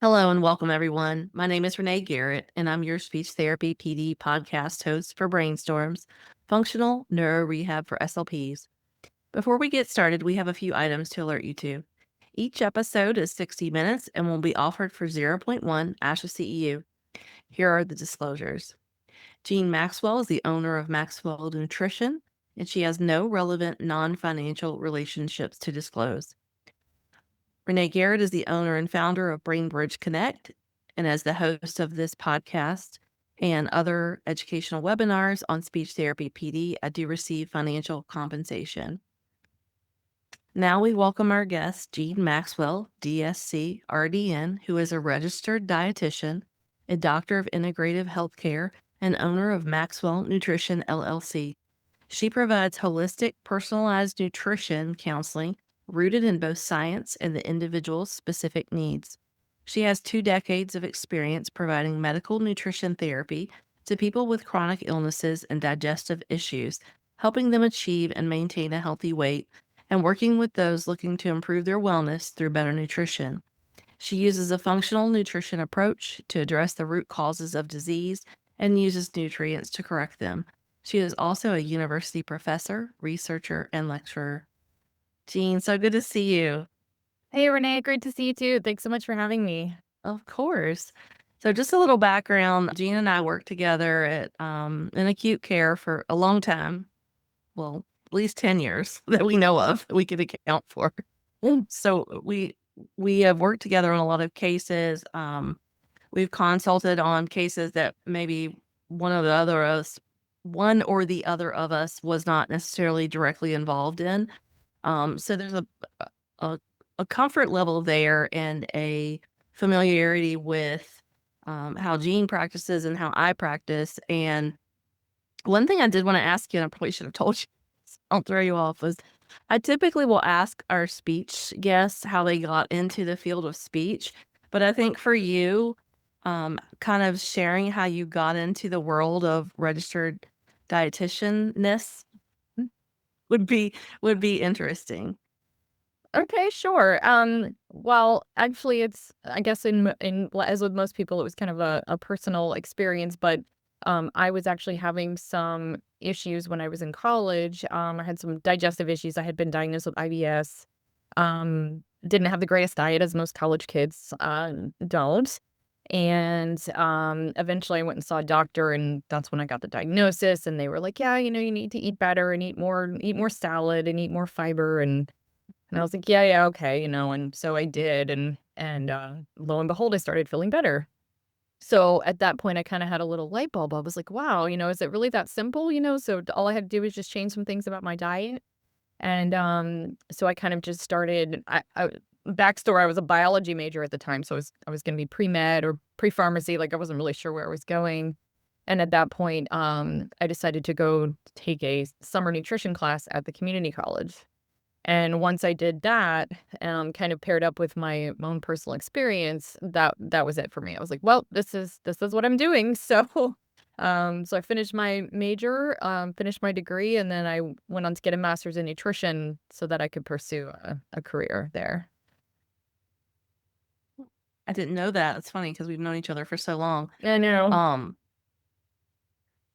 Hello and welcome, everyone. My name is Renee Garrett, and I'm your speech therapy PD podcast host for Brainstorms, functional neuro rehab for SLPs. Before we get started, we have a few items to alert you to. Each episode is 60 minutes and will be offered for zero point 0.1 ASHA CEU. Here are the disclosures. Jean Maxwell is the owner of MaxWell Nutrition, and she has no relevant non-financial relationships to disclose. Renee Garrett is the owner and founder of BrainBridge Connect, and as the host of this podcast and other educational webinars on speech therapy PD, I do receive financial compensation. Now we welcome our guest, Jean Maxwell, DSC, RDN, who is a registered dietitian, a doctor of integrative healthcare, and owner of MaxWell Nutrition LLC. She provides holistic, personalized nutrition counseling rooted in both science and the individual's specific needs. She has 2 decades of experience providing medical nutrition therapy to people with chronic illnesses and digestive issues, helping them achieve and maintain a healthy weight, and working with those looking to improve their wellness through better nutrition. She uses a functional nutrition approach to address the root causes of disease and uses nutrients to correct them. She is also a university professor, researcher, and lecturer. Jean, so good to see you. Hey, Renee, great to see you too. Thanks so much for having me. Of course. So just a little background. Jean and I worked together at in acute care for a long time. Well, at least 10 years that we know of, that we could account for. So we have worked together on a lot of cases. We've consulted on cases that maybe one or the other of us was not necessarily directly involved in. So there's a a comfort level there and a familiarity with how Jean practices and how I practice. And one thing I did want to ask you, and I probably should have told you, so I'll throw you off, was I typically will ask our speech guests how they got into the field of speech. But I think for you, kind of sharing how you got into the world of registered dietitianness would be interesting. Okay, sure. Well, actually, it's I guess as with most people, it was kind of a personal experience, but I was actually having some issues when I was in college. I had some digestive issues. I had been diagnosed with IBS. Didn't have the greatest diet, as most college kids don't. And eventually I went and saw a doctor, and that's when I got the diagnosis. And they were like, "Yeah, you need to eat better and eat more salad and eat more fiber." And I was like, "Yeah, yeah, okay," and so I did, and lo and behold, I started feeling better. So at that point, I kinda had a little light bulb. I was like, "Wow, is it really that simple?" So all I had to do was just change some things about my diet. And so I kind of just started. I backstory: I was a biology major at the time, so I was going to be pre-med or pre-pharmacy. Like I wasn't really sure where I was going. And at that point, I decided to go take a summer nutrition class at the community college. And once I did that, kind of paired up with my own personal experience, that was it for me. I was like, "Well, this is what I'm doing." So I finished my major, finished my degree, and then I went on to get a master's in nutrition so that I could pursue a career there. I didn't know that. It's funny because we've known each other for so long. I know. Um,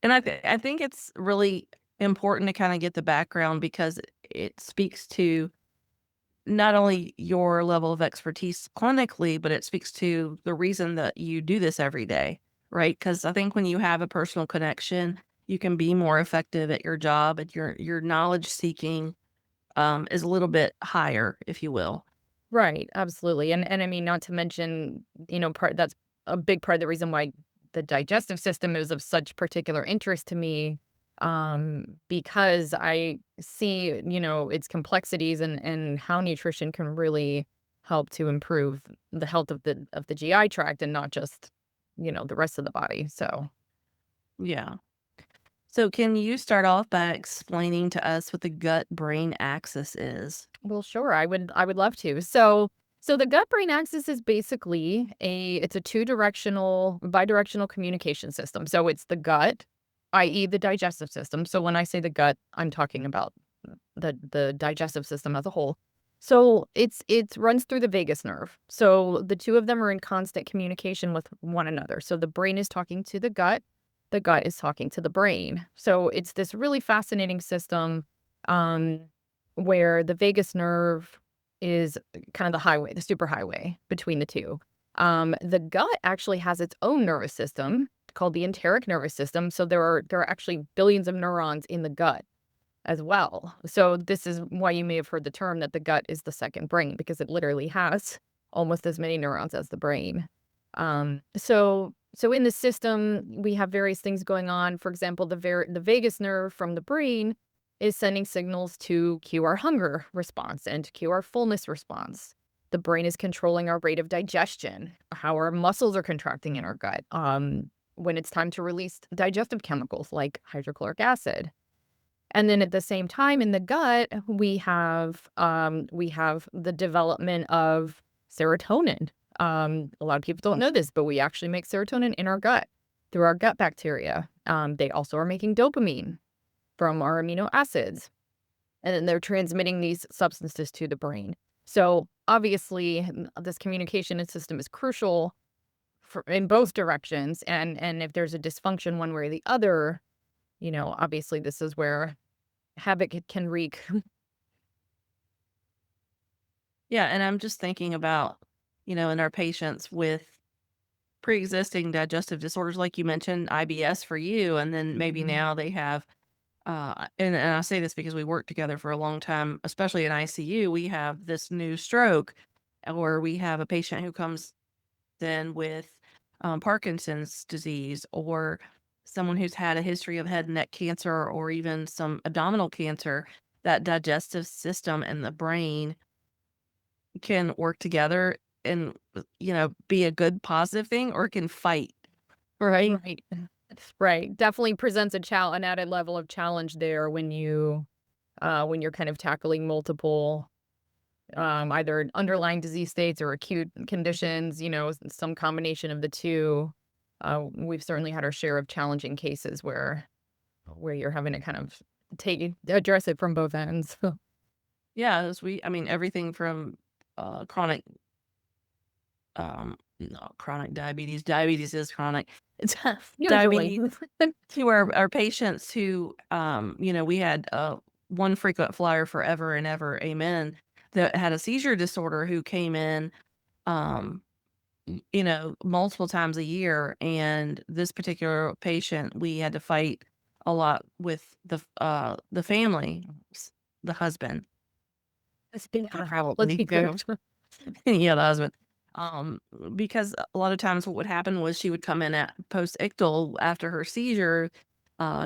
and I think it's really important to kind of get the background because it speaks to not only your level of expertise clinically, but it speaks to the reason that you do this every day, right? Because I think when you have a personal connection, you can be more effective at your job, and your knowledge seeking is a little bit higher, if you will. Right, absolutely. And I mean, not to mention, that's a big part of the reason why the digestive system is of such particular interest to me, because I see, its complexities and how nutrition can really help to improve the health of the GI tract and not just, the rest of the body. So Yeah. So can you start off by explaining to us what the gut-brain axis is? well, sure. I would love to. So the gut brain axis is basically it's a two-directional bidirectional communication system. So it's the gut, i.e. the digestive system. So when I say the gut, I'm talking about the digestive system as a whole. So it runs through the vagus nerve. So the two of them are in constant communication with one another. So the brain is talking to the gut is talking to the brain. So it's this really fascinating system um, where the vagus nerve is kind of the highway, the superhighway between the two. The gut actually has its own nervous system called the enteric nervous system. So there are actually billions of neurons in the gut as well. So this is why you may have heard the term that the gut is the second brain, because it literally has almost as many neurons as the brain. So in the system, we have various things going on. For example, the vagus nerve from the brain is sending signals to cue our hunger response and to cue our fullness response. The brain is controlling our rate of digestion, how our muscles are contracting in our gut, when it's time to release digestive chemicals like hydrochloric acid. And then at the same time in the gut, we have the development of serotonin. A lot of people don't know this, but we actually make serotonin in our gut through our gut bacteria. They also are making dopamine from our amino acids, and then they're transmitting these substances to the brain. So obviously, this communication system is crucial in both directions. And if there's a dysfunction one way or the other, obviously this is where havoc it can wreak. Yeah, and I'm just thinking about, in our patients with pre-existing digestive disorders, like you mentioned, IBS for you, and then maybe Mhm. now they have, and I say this because we worked together for a long time, especially in ICU. We have this new stroke, or we have a patient who comes in with Parkinson's disease, or someone who's had a history of head and neck cancer, or even some abdominal cancer. That digestive system and the brain can work together and, be a good positive thing, or it can fight, right? Right. Right. Definitely presents an added level of challenge there when you're kind of tackling multiple either underlying disease states or acute conditions, some combination of the two. We've certainly had our share of challenging cases where you're having to kind of address it from both ends. Yeah, I mean, everything from chronic, no, chronic diabetes. Diabetes is chronic. It's Usually. diabetes to our patients who, we had one frequent flyer forever and ever, amen, that had a seizure disorder, who came in, um, multiple times a year. And this particular patient, we had to fight a lot with the family, the husband. Let's be let's Probably. be clear. Yeah, the husband. Um, because a lot of times what would happen was she would come in at post-ictal after her seizure.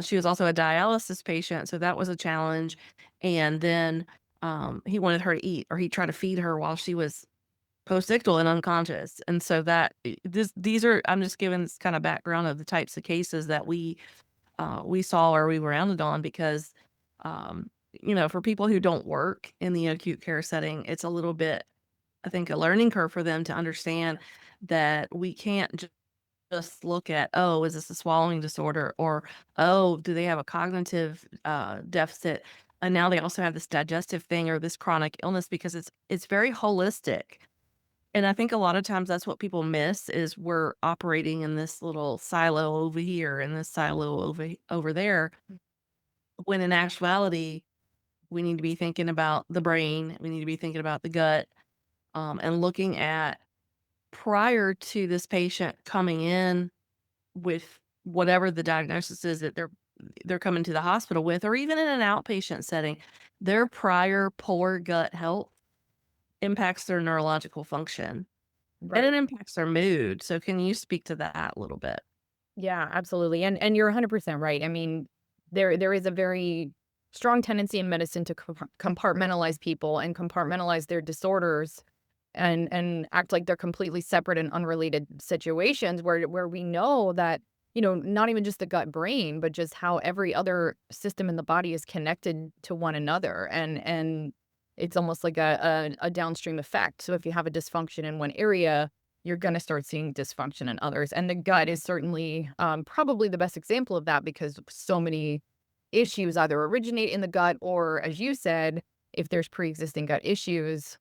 She was also a dialysis patient, so that was a challenge. And then he wanted her to eat, or he tried to feed her while she was post-ictal and unconscious. And so these are, I'm just giving this kind of background of the types of cases that we saw, or we rounded on, because um, for people who don't work in the acute care setting, it's a little bit, I think, a learning curve for them to understand that we can't just look at, oh, is this a swallowing disorder, or, oh, do they have a cognitive deficit? And now they also have this digestive thing, or this chronic illness, because it's very holistic. And I think a lot of times that's what people miss, is we're operating in this little silo over here and this silo over there, when in actuality we need to be thinking about the brain, we need to be thinking about the gut, and looking at, prior to this patient coming in with whatever the diagnosis is that they're coming to the hospital with, or even in an outpatient setting, their prior poor gut health impacts their neurological function, and it Right. impacts their mood. So can you speak to that a little bit? Yeah, absolutely. And you're 100% right. I mean, there is a very strong tendency in medicine to compartmentalize people and compartmentalize their disorders and act like they're completely separate and unrelated situations where we know that, not even just the gut brain, but just how every other system in the body is connected to one another. And it's almost like a downstream effect. So if you have a dysfunction in one area, you're going to start seeing dysfunction in others. And the gut is certainly probably the best example of that, because so many issues either originate in the gut or, as you said, if there's pre-existing gut issues,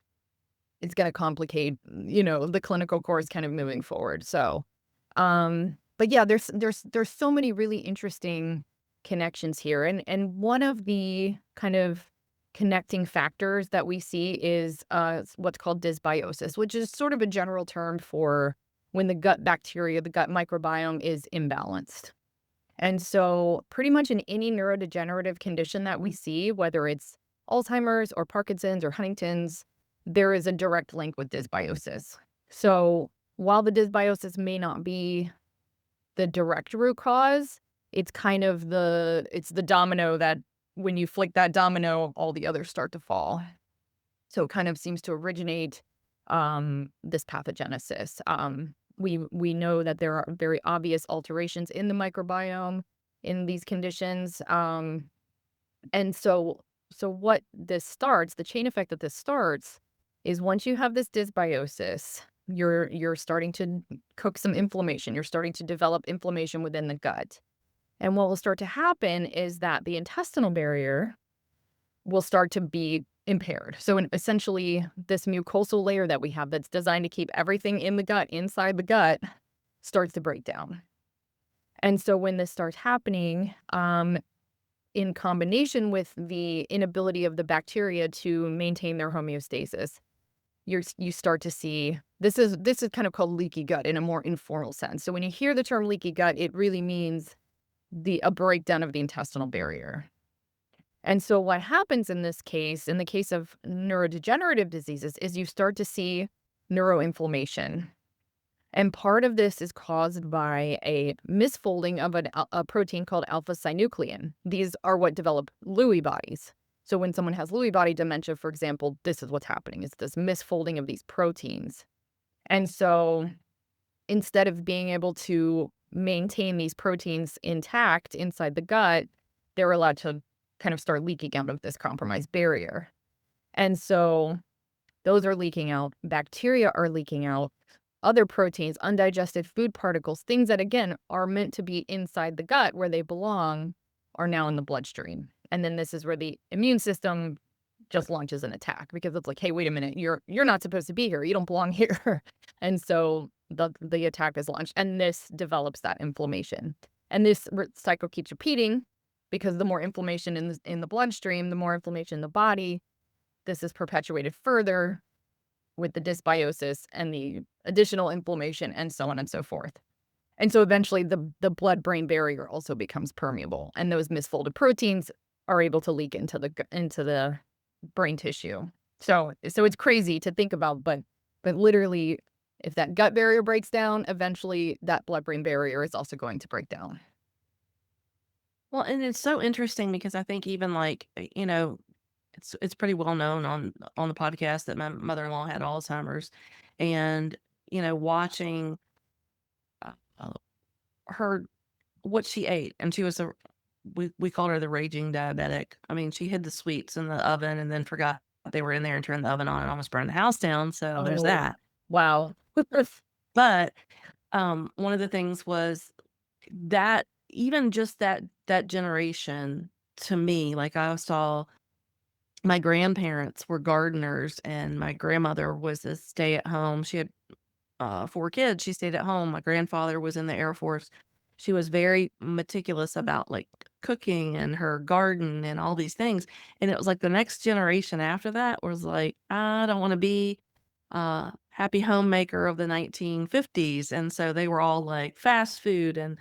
it's going to complicate, the clinical course kind of moving forward. So, but yeah, there's so many really interesting connections here. And one of the kind of connecting factors that we see is what's called dysbiosis, which is sort of a general term for when the gut bacteria, the gut microbiome is imbalanced. And so pretty much in any neurodegenerative condition that we see, whether it's Alzheimer's or Parkinson's or Huntington's, there is a direct link with dysbiosis. So while the dysbiosis may not be the direct root cause, it's kind of it's the domino that when you flick that domino, all the others start to fall. So it kind of seems to originate this pathogenesis. We know that there are very obvious alterations in the microbiome in these conditions. And so what this starts, the chain effect that this starts, is once you have this dysbiosis, you're starting to cook some inflammation. You're starting to develop inflammation within the gut. And what will start to happen is that the intestinal barrier will start to be impaired. So essentially, this mucosal layer that we have that's designed to keep everything in the gut, inside the gut, starts to break down. And so when this starts happening, in combination with the inability of the bacteria to maintain their homeostasis, you start to see this is kind of called leaky gut in a more informal sense. So when you hear the term leaky gut, it really means a breakdown of the intestinal barrier. And so what happens in this case, in the case of neurodegenerative diseases, is you start to see neuroinflammation. And part of this is caused by a misfolding of a protein called alpha-synuclein. These are what develop Lewy bodies. So when someone has Lewy body dementia, for example, this is what's happening. It's this misfolding of these proteins. And so instead of being able to maintain these proteins intact inside the gut, they're allowed to kind of start leaking out of this compromised barrier. And so those are leaking out. Bacteria are leaking out. Other proteins, undigested food particles, things that, again, are meant to be inside the gut where they belong, are now in the bloodstream. And then this is where the immune system just launches an attack because it's like, hey, wait a minute, you're not supposed to be here. You don't belong here. And so the attack is launched, and this develops that inflammation. And this cycle keeps repeating because the more inflammation in the bloodstream, the more inflammation in the body, this is perpetuated further with the dysbiosis and the additional inflammation and so on and so forth. And so eventually the blood-brain barrier also becomes permeable, and those misfolded proteins are able to leak into the brain tissue. So it's crazy to think about, but literally, if that gut barrier breaks down, eventually that blood-brain barrier is also going to break down. Well, and it's so interesting because I think even like, it's pretty well known on the podcast that my mother-in-law had Alzheimer's, and, watching uh, her what she ate, and she was we called her the raging diabetic. I mean, she hid the sweets in the oven and then forgot they were in there and turned the oven on and almost burned the house down. So there's Oh, that. wow. But one of the things was that even just that generation, to me, like I saw my grandparents were gardeners and my grandmother was a stay at home. She had 4 kids. She stayed at home. My grandfather was in the Air Force. She was very meticulous about like cooking and her garden and all these things. And it was like the next generation after that was like, I don't want to be happy homemaker of the 1950s. And so they were all like fast food and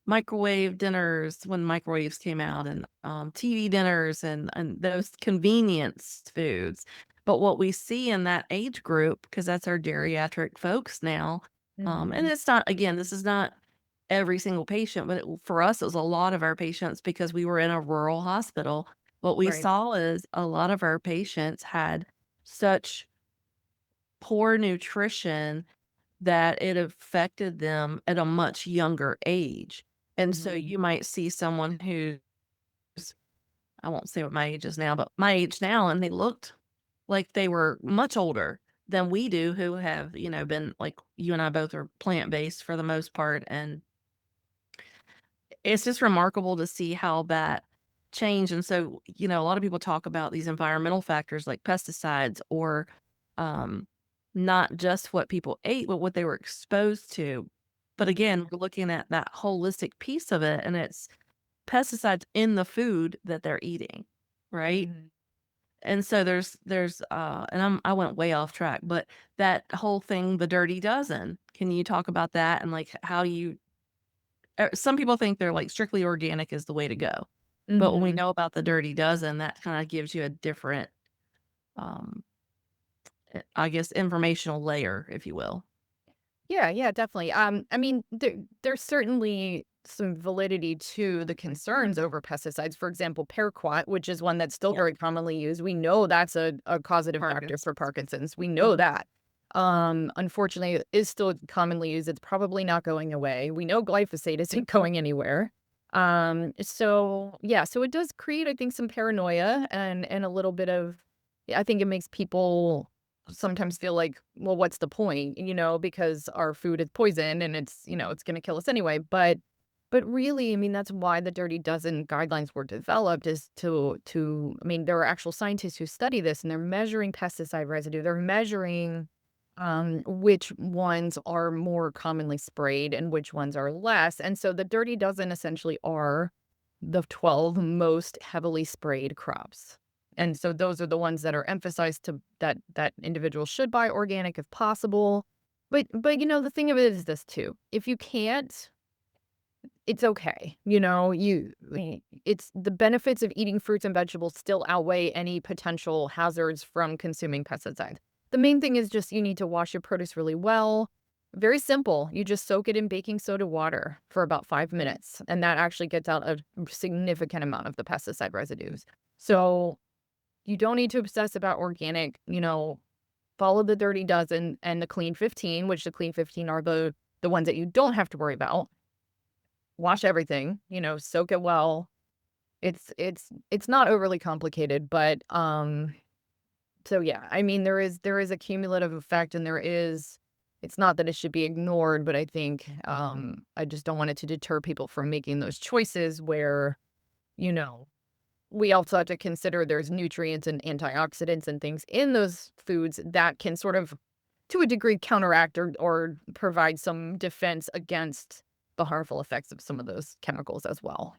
microwave dinners when microwaves came out, and TV dinners and those convenience foods. But what we see in that age group, because that's our geriatric folks now, and Mhm. it's not, again, this is not every single patient, but for us, it was a lot of our patients because we were in a rural hospital. What we Right. saw is a lot of our patients had such poor nutrition that it affected them at a much younger age. And so Mhm. you might see someone who's, I won't say what my age is now, but my age now, and they looked like they were much older than we do, who have, been like you and I both are plant-based for the most part. And it's just remarkable to see how that change. And so, a lot of people talk about these environmental factors like pesticides or um, not just what people ate, but what they were exposed to. But again, we're looking at that holistic piece of it, and it's pesticides in the food that they're eating, right? Mhm. And so and I went way off track, but that whole thing, the dirty dozen, can you talk about that and like how you some people think they're like strictly organic is the way to go. But when we Mhm. know about the dirty dozen, that kind of gives you a different, um, I guess, informational layer, if you will. Yeah, yeah, definitely. I mean, there's certainly some validity to the concerns over pesticides. For example, paraquat, which is one that's still Yep. very commonly used. We know that's a causative factor for Parkinson's. Parkinson's. We know that. Unfortunately, it is still commonly used. It's probably not going away. We know glyphosate isn't going anywhere. So yeah, so it does create, I think, some paranoia and a little bit of, I think it makes people sometimes feel like, well, what's the point? Because our food is poison and it's going to kill us anyway. But really, I mean, that's why the Dirty Dozen guidelines were developed is I mean, there are actual scientists who study this and they're measuring pesticide residue. They're measuring which ones are more commonly sprayed and which ones are less. And so the Dirty Dozen essentially are the 12 most heavily sprayed crops. And so those are the ones that are emphasized to that individuals should buy organic if possible. But the thing of it is this too. If you can't, it's okay. It's the benefits of eating fruits and vegetables still outweigh any potential hazards from consuming pesticides. The main thing is just you need to wash your produce really well. Very simple. You just soak it in baking soda water for about 5 minutes, and that actually gets out a significant amount of the pesticide residues. So you don't need to obsess about organic, follow the Dirty Dozen and the Clean 15, which the Clean 15 are the ones that you don't have to worry about. Wash everything, soak it well. It's not overly complicated, but so yeah, I mean there is a cumulative effect and it's not that it should be ignored, but I think I just don't want it to deter people from making those choices where, you know, we also have to consider there's nutrients and antioxidants and things in those foods that can sort of, to a degree, counteract or provide some defense against the harmful effects of some of those chemicals as well.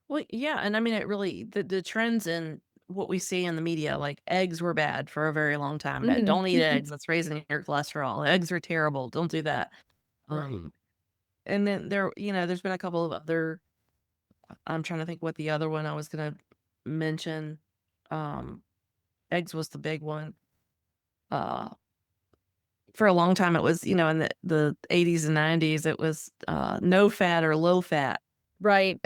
Well, yeah, and I mean, it really the trends in what we see in the media, like eggs were bad for a very long time. That Mhm. don't eat eggs, that's raising your cholesterol. Eggs are terrible. Don't do that. Right. And then there's been a couple of other. I'm trying to think what the other one I was gonna mention. Um, Eggs was the big one. Uh, for a long time, it was in the 80s and 90s, it was no fat or low fat. Right.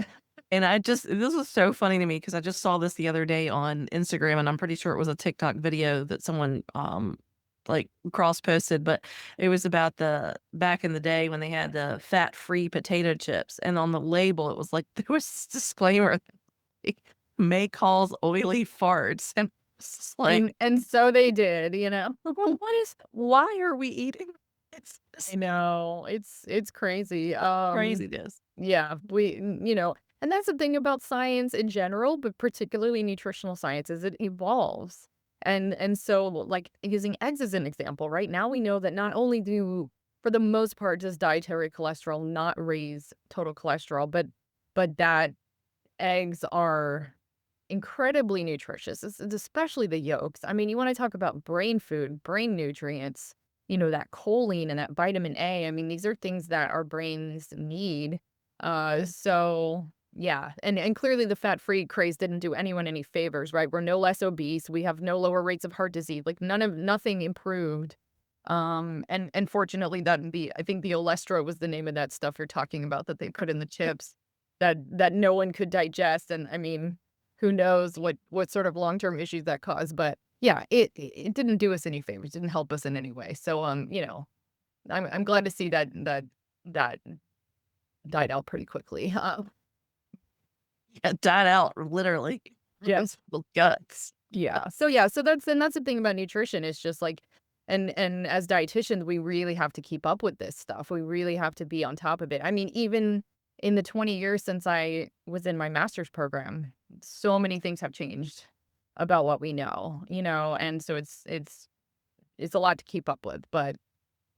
And this was so funny to me because I just saw this the other day on Instagram, and I'm pretty sure it was a TikTok video that someone, like, cross-posted, but it was about the back in the day when they had the fat-free potato chips, and on the label, it was like there was this disclaimer, like, "May cause oily farts," and it's just like, And so they did. "Well, why are we eating?" It's I just know. It's crazy. craziness. Yeah, and that's the thing about science in general, but particularly nutritional science is it evolves. And so like using eggs as an example, right now we know that not only for the most part does dietary cholesterol not raise total cholesterol, but that eggs are incredibly nutritious, especially the yolks. I mean, you want to talk about brain food, brain nutrients, that choline and that vitamin A. I mean, these are things that our brains need. So yeah, and clearly the fat-free craze didn't do anyone any favors, right? We're no less obese. We have no lower rates of heart disease. Like nothing improved. And fortunately I think the Olestra was the name of that stuff you're talking about that they put in the chips that no one could digest. And I mean, who knows what sort of long-term issues that caused, but yeah, it didn't do us any favors, didn't help us in any way. So, I'm glad to see that died out pretty quickly. Yeah, died out, literally. Yeah. Runs with guts. Yeah. So yeah, that's the thing about nutrition is just like and as dietitians, we really have to keep up with this stuff. We really have to be on top of it. I mean, even in the 20 years since I was in my master's program, so many things have changed about what we know, and so it's a lot to keep up with, but,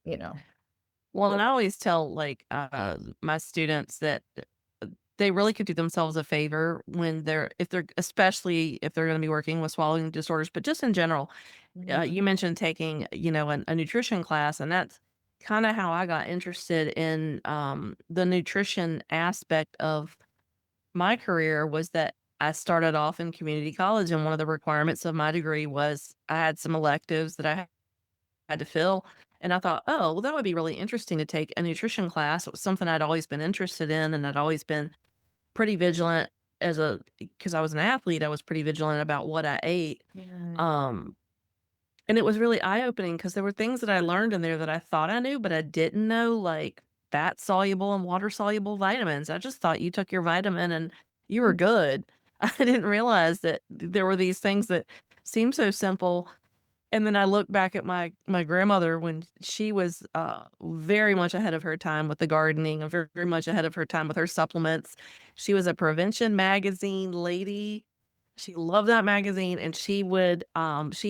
you know. Well, and I always tell, like, my students that they really could do themselves a favor when they're especially if they're gonna be working with swallowing disorders, but just in general. Mhm. You mentioned taking, a nutrition class, and that's kinda how I got interested in, the nutrition aspect of my career was that I started off in community college, and one of the requirements of my degree was I had some electives that I had to fill, and I thought, "Oh, well, that would be really interesting to take a nutrition class." It was something I'd always been interested in, and I'd always been pretty vigilant because I was an athlete, I was pretty vigilant about what I ate, Yeah. um, and it was really eye-opening because there were things that I learned in there that I thought I knew, but I didn't know, like fat-soluble and water-soluble vitamins. I just thought you took your vitamin and you were good. I didn't realize that there were these things that seemed so simple, and then I look back at my grandmother when she was, very much ahead of her time with the gardening, and very much ahead of her time with her supplements. She was a Prevention Magazine lady. She loved that magazine, and she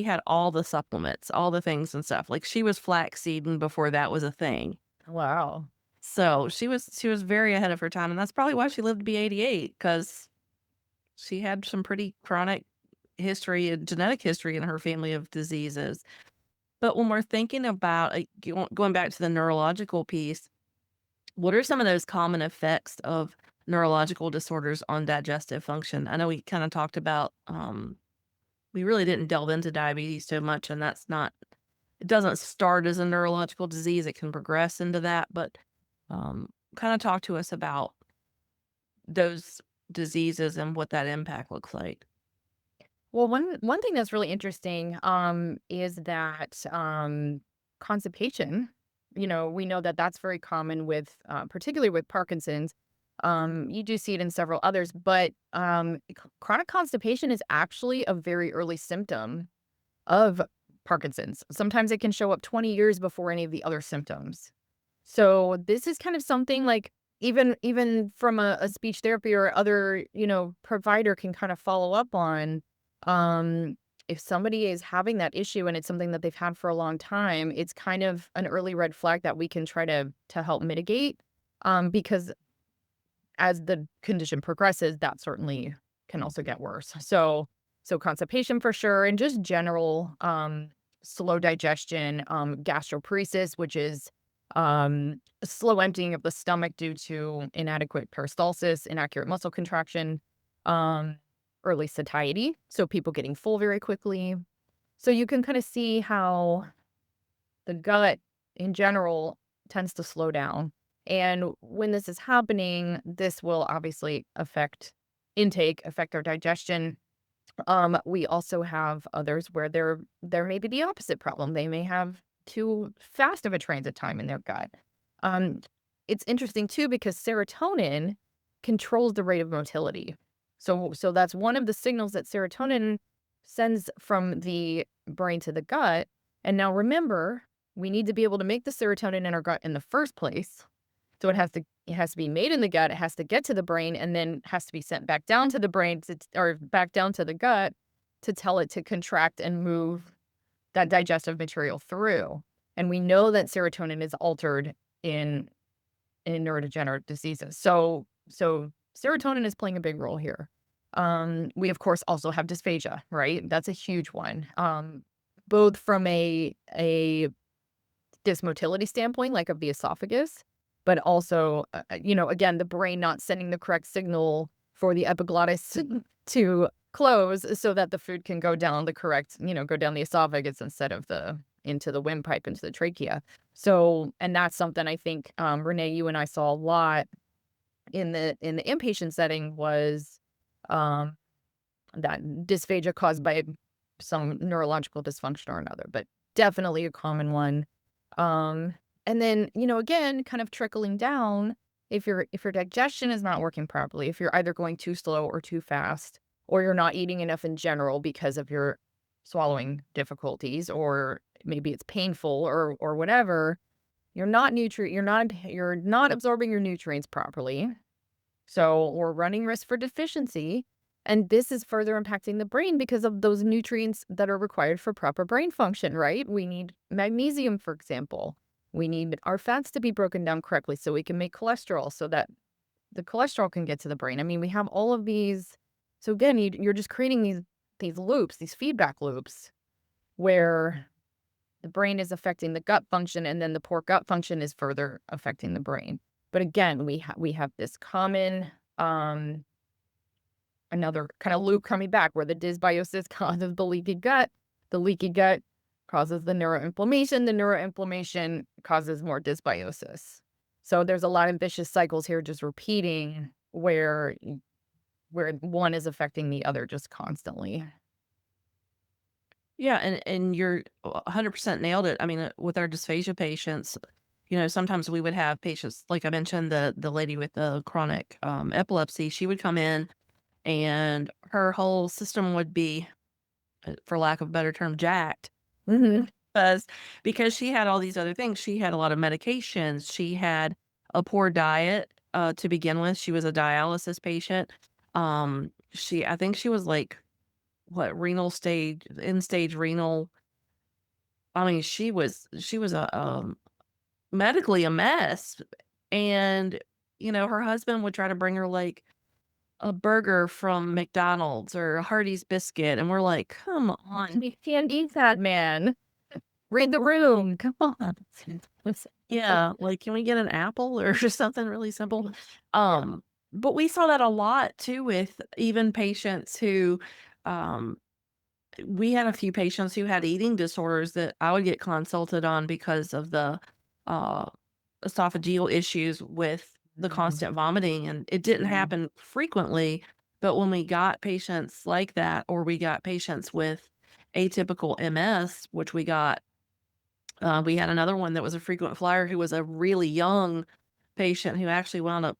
had all the supplements, all the things and stuff. Like, she was flaxseeding before that was a thing. Wow. So, she was very ahead of her time, and that's probably why she lived to be 88 because she had some pretty chronic history and genetic history in her family of diseases. But when we're thinking about, like, going back to the neurological piece, what are some of those common effects of neurological disorders on digestive function? I know we kinda talked about, we really didn't delve into diabetes so much, and that's not it doesn't start as a neurological disease, it can progress into that, but, kinda talk to us about those diseases and what that impact looks like. Well, one thing that's really interesting, is that, constipation, we know that that's very common with, particularly with Parkinson's. You do see it in several others, but, chronic constipation is actually a very early symptom of Parkinson's. Sometimes it can show up 20 years before any of the other symptoms. So this is kind of something like even from a speech therapy or other, provider can kind of follow up on. If somebody is having that issue and it's something that they've had for a long time, it's kind of an early red flag that we can try to help mitigate. Because as the condition progresses, that certainly can also get worse. So constipation for sure, and just general slow digestion, gastroparesis, which is slow emptying of the stomach due to inadequate peristalsis, inaccurate muscle contraction, um, early satiety, so people getting full very quickly. So you can kind of see how the gut in general tends to slow down. And when this is happening, this will obviously affect intake, affect our digestion. We also have others where there may be the opposite problem. They may have too fast of a transit time in their gut. Um, it's interesting too because serotonin controls the rate of motility. So that's one of the signals that serotonin sends from the brain to the gut. And now remember, we need to be able to make the serotonin in our gut in the first place. So it has to be made in the gut, it has to get to the brain, and then has to be sent back down to the brain or back down to the gut to tell it to contract and move that digestive material through. And we know that serotonin is altered in neurodegenerative diseases. So serotonin is playing a big role here. We of course also have dysphagia, right? That's a huge one. Both from a dysmotility standpoint, like of the esophagus, but also, again, the brain not sending the correct signal for the epiglottis to close so that the food can go down the correct, go down the esophagus instead of into the windpipe, into the trachea. So, and that's something I think, Renee, you and I saw a lot in the inpatient setting was, um, that dysphagia caused by some neurological dysfunction or another, but definitely a common one. Um, and then, again, kind of trickling down, if your digestion is not working properly, if you're either going too slow or too fast, or you're not eating enough in general because of your swallowing difficulties, or maybe it's painful or whatever, you're not absorbing your nutrients properly. So we're running risk for deficiency. And this is further impacting the brain because of those nutrients that are required for proper brain function, right? We need magnesium, for example. We need our fats to be broken down correctly so we can make cholesterol so that the cholesterol can get to the brain. I mean, we have all of these. So again, you're just creating these loops, these feedback loops where the brain is affecting the gut function, and then the poor gut function is further affecting the brain. But again, we have this common another kind of loop coming back where the dysbiosis causes the leaky gut causes the neuroinflammation causes more dysbiosis. So there's a lot of vicious cycles here just repeating where one is affecting the other just constantly. Yeah, and you're 100% nailed it. I mean, with our dysphagia patients, sometimes we would have patients, like I mentioned, the lady with the chronic epilepsy. She would come in, and her whole system would be, for lack of a better term, jacked. Mhm. Because because she had all these other things. She had a lot of medications. She had a poor diet to begin with. She was a dialysis patient. I think she was like what renal stage, end stage renal. I mean, she was a medically a mess, and her husband would try to bring her like a burger from McDonald's or a Hardee's biscuit, and we're like, come on. You can't eat that, man. Read the room. Come on. Listen. Yeah, like, can we get an apple or just something really simple? But we saw that a lot too with even patients who, um we had a few patients who had eating disorders that I would get consulted on because of the, uh, esophageal issues with the Mhm. constant vomiting, and it didn't Yeah. happen frequently, but when we got patients like that, or we got patients with atypical MS, which we had another one that was a frequent flyer who was a really young patient who actually wound up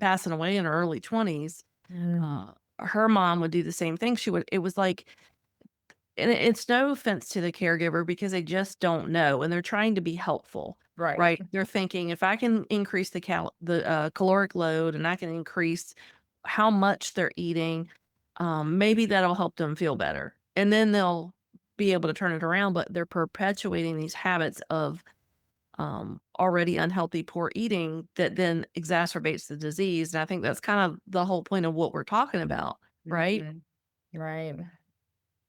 passing away in her early 20s. Mm. Her mom would do the same thing. It was like, and it's no offense to the caregiver because they just don't know and they're trying to be helpful, Right. right? They're thinking if I can increase the caloric load and I can increase how much they're eating, maybe that'll help them feel better. And then they'll be able to turn it around, but they're perpetuating these habits of already unhealthy, poor eating that then exacerbates the disease. And I think that's kind of the whole point of what we're talking about, right? Mhm. Right.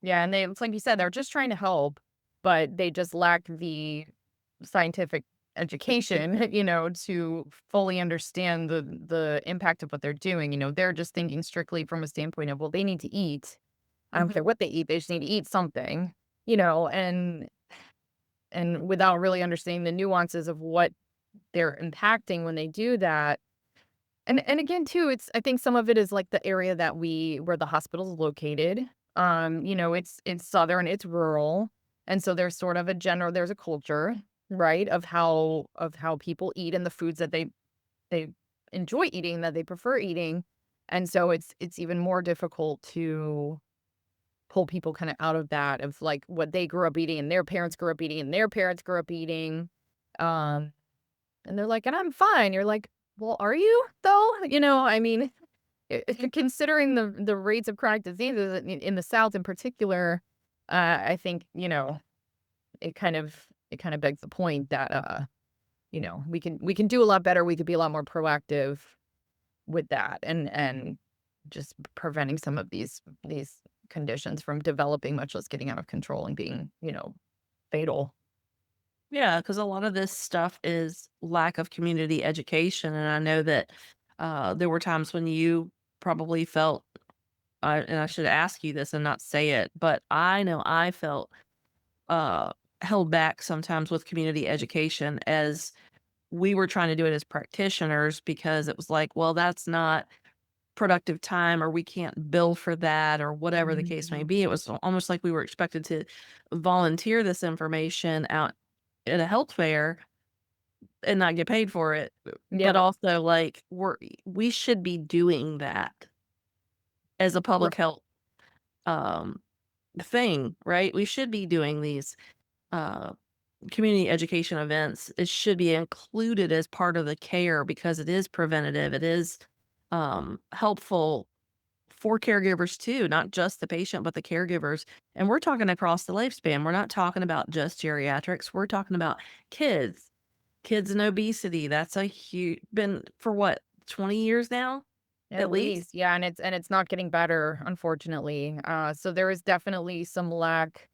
Yeah, and it's like you said, they're just trying to help, but they just lack the scientific education, to fully understand the impact of what they're doing. They're just thinking strictly from a standpoint of, well, they need to eat. I don't Mhm. care what they eat, they just need to eat something, and without really understanding the nuances of what they're impacting when they do that. And again, too, I think some of it is like the area where the hospital is located. It's southern, it's rural. And so there's a culture, right, of how people eat and the foods that they enjoy eating, that they prefer eating. And so it's even more difficult to pull people kind of out of that of like what they grew up eating and their parents grew up eating and their parents grew up eating. Um and they're like, "And I'm fine." You're like, "Well, are you though?" I mean, considering the rates of chronic diseases in the South in particular, I think, it kind of begs the point that, we can do a lot better. We could be a lot more proactive with that and just preventing some of these conditions from developing, much less getting out of control and being, fatal. Yeah, because a lot of this stuff is lack of community education, and I know that, there were times when you probably felt, and I should ask you this and not say it, but I know I felt, uh, held back sometimes with community education as we were trying to do it as practitioners because it was like, well, that's not productive time or we can't bill for that or whatever the case may Mhm. be. It was almost like we were expected to volunteer this information out at a health fair and not get paid for it. But Yeah. also like we should be doing that as a public health um thing, right? We should be doing these uh community education events. It should be included as part of the care because it is preventative. It is helpful for caregivers too, not just the patient, but the caregivers. And we're talking across the lifespan. We're not talking about just geriatrics. We're talking about kids, kids and obesity. That's a huge, been for what, 20 years now, At at least? least, yeah, and it's not getting better, unfortunately. So there is definitely some lack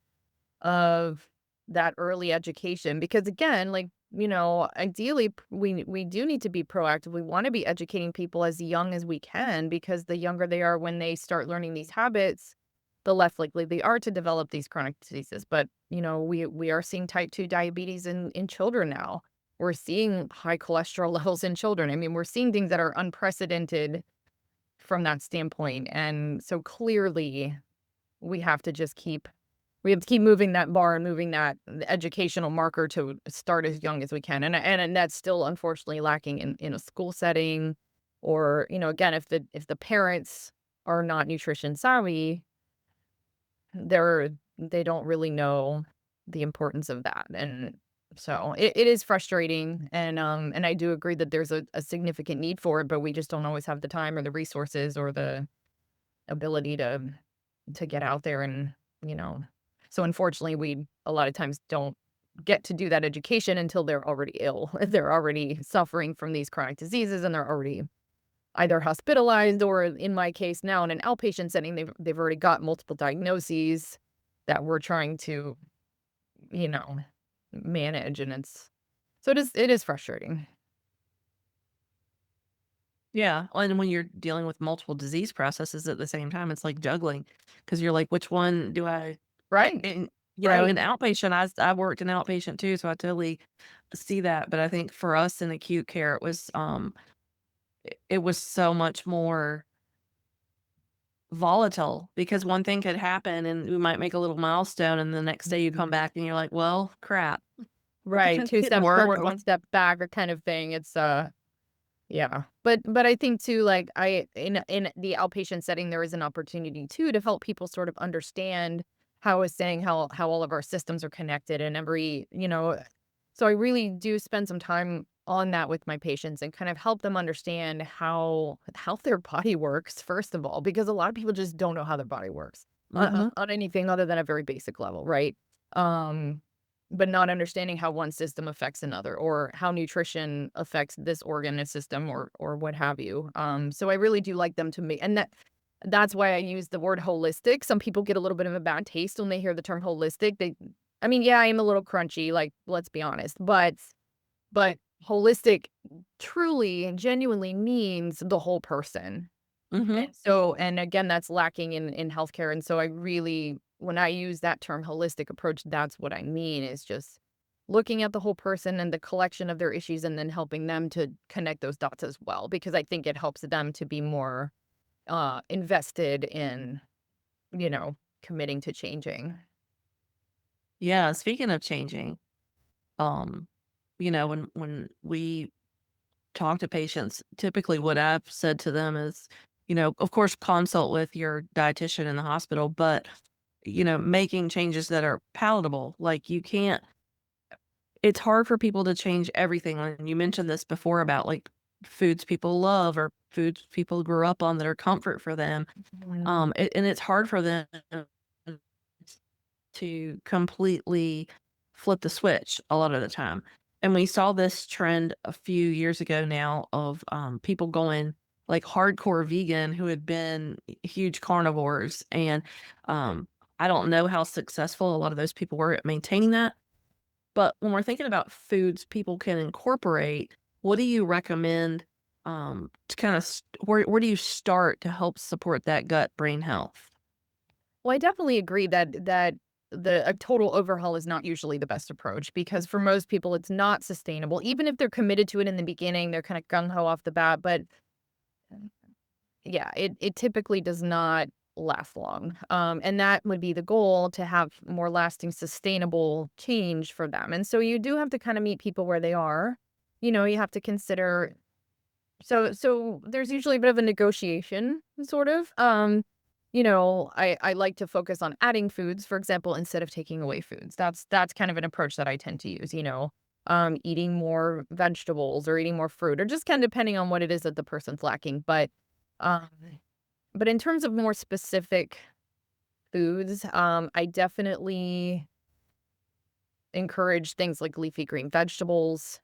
of that early education because again, like, ideally we do need to be proactive. We want to be educating people as young as we can because the younger they are when they start learning these habits, the less likely they are to develop these chronic diseases. But, we are seeing type 2 diabetes in children now. We're seeing high cholesterol levels in children. I mean, we're seeing things that are unprecedented from that standpoint. And so clearly we have to just keep moving that bar and moving that educational marker to start as young as we can. And that's still unfortunately lacking in a school setting or, again, if the parents are not nutrition savvy, they don't really know the importance of that. And so it is frustrating. And I do agree that there's a significant need for it, but we just don't always have the time or the resources or the ability to get out there and, you know so unfortunately, we a lot of times don't get to do that education until they're already ill. They're already suffering from these chronic diseases, and they're already either hospitalized or, in my case now, in an outpatient setting, they've already got multiple diagnoses that we're trying to, you know, manage, and it is frustrating. Yeah. And when you're dealing with multiple disease processes at the same time, it's like juggling because you're like, which one do I, Right. and, Right. in outpatient, I worked in outpatient too. So I totally see that. But I think for us in acute care, it was so much more volatile because one thing could happen and we might make a little milestone and the next day you come back and you're like, well, crap, Right. it 2 didn't steps work. forward, 1 step back, or kind of thing. Yeah. But I think too, like, in the outpatient setting, there is an opportunity too to help people sort of understand how I was saying how all of our systems are connected and so I really do spend some time on that with my patients and kind of help them understand how their body works, first of all, because a lot of people just don't know how their body works Hmm. on anything other than a very basic level, right? Um, but not understanding how one system affects another or how nutrition affects this organ and system or what have you. So I really do like them to make and that's why I use the word holistic. Some people get a little bit of a bad taste when they hear the term holistic. I mean, yeah, I am a little crunchy, like, let's be honest, but holistic truly and genuinely means the whole person. Hmm. And again, that's lacking in healthcare, and so I really when I use that term holistic approach, that's what I mean is just looking at the whole person and the collection of their issues and then helping them to connect those dots as well, because I think it helps them to be more, invested in, committing to changing. Yeah. Speaking of changing, um, when we talk to patients, typically what I've said to them is, of course, consult with your dietitian in the hospital, but, making changes that are palatable. Like you can't, it's hard for people to change everything. And you mentioned this before about like foods people love or foods people grew up on that are comfort for them. Mhm. And it's hard for them to completely flip the switch a lot of the time. And we saw this trend a few years ago now of people going like hardcore vegan who had been huge carnivores. And I don't know how successful a lot of those people were at maintaining that. But when we're thinking about foods people can incorporate, what do you recommend to kind of where do you start to help support that gut brain health? Well, I definitely agree that a total overhaul is not usually the best approach because for most people it's not sustainable. Even if they're committed to it in the beginning, they're kind of gung ho off the bat. But yeah, it typically does not last long. And that would be the goal to have more lasting, sustainable change for them. And so you do have to kind of meet people where they are. You have to consider so there's usually a bit of a negotiation, sort of. I like to focus on adding foods, for example, instead of taking away foods. That's kind of an approach that I tend to use, eating more vegetables or eating more fruit, or just kind of depending on what it is that the person's lacking. But Um, but in terms of more specific foods, I definitely encourage things like leafy green vegetables.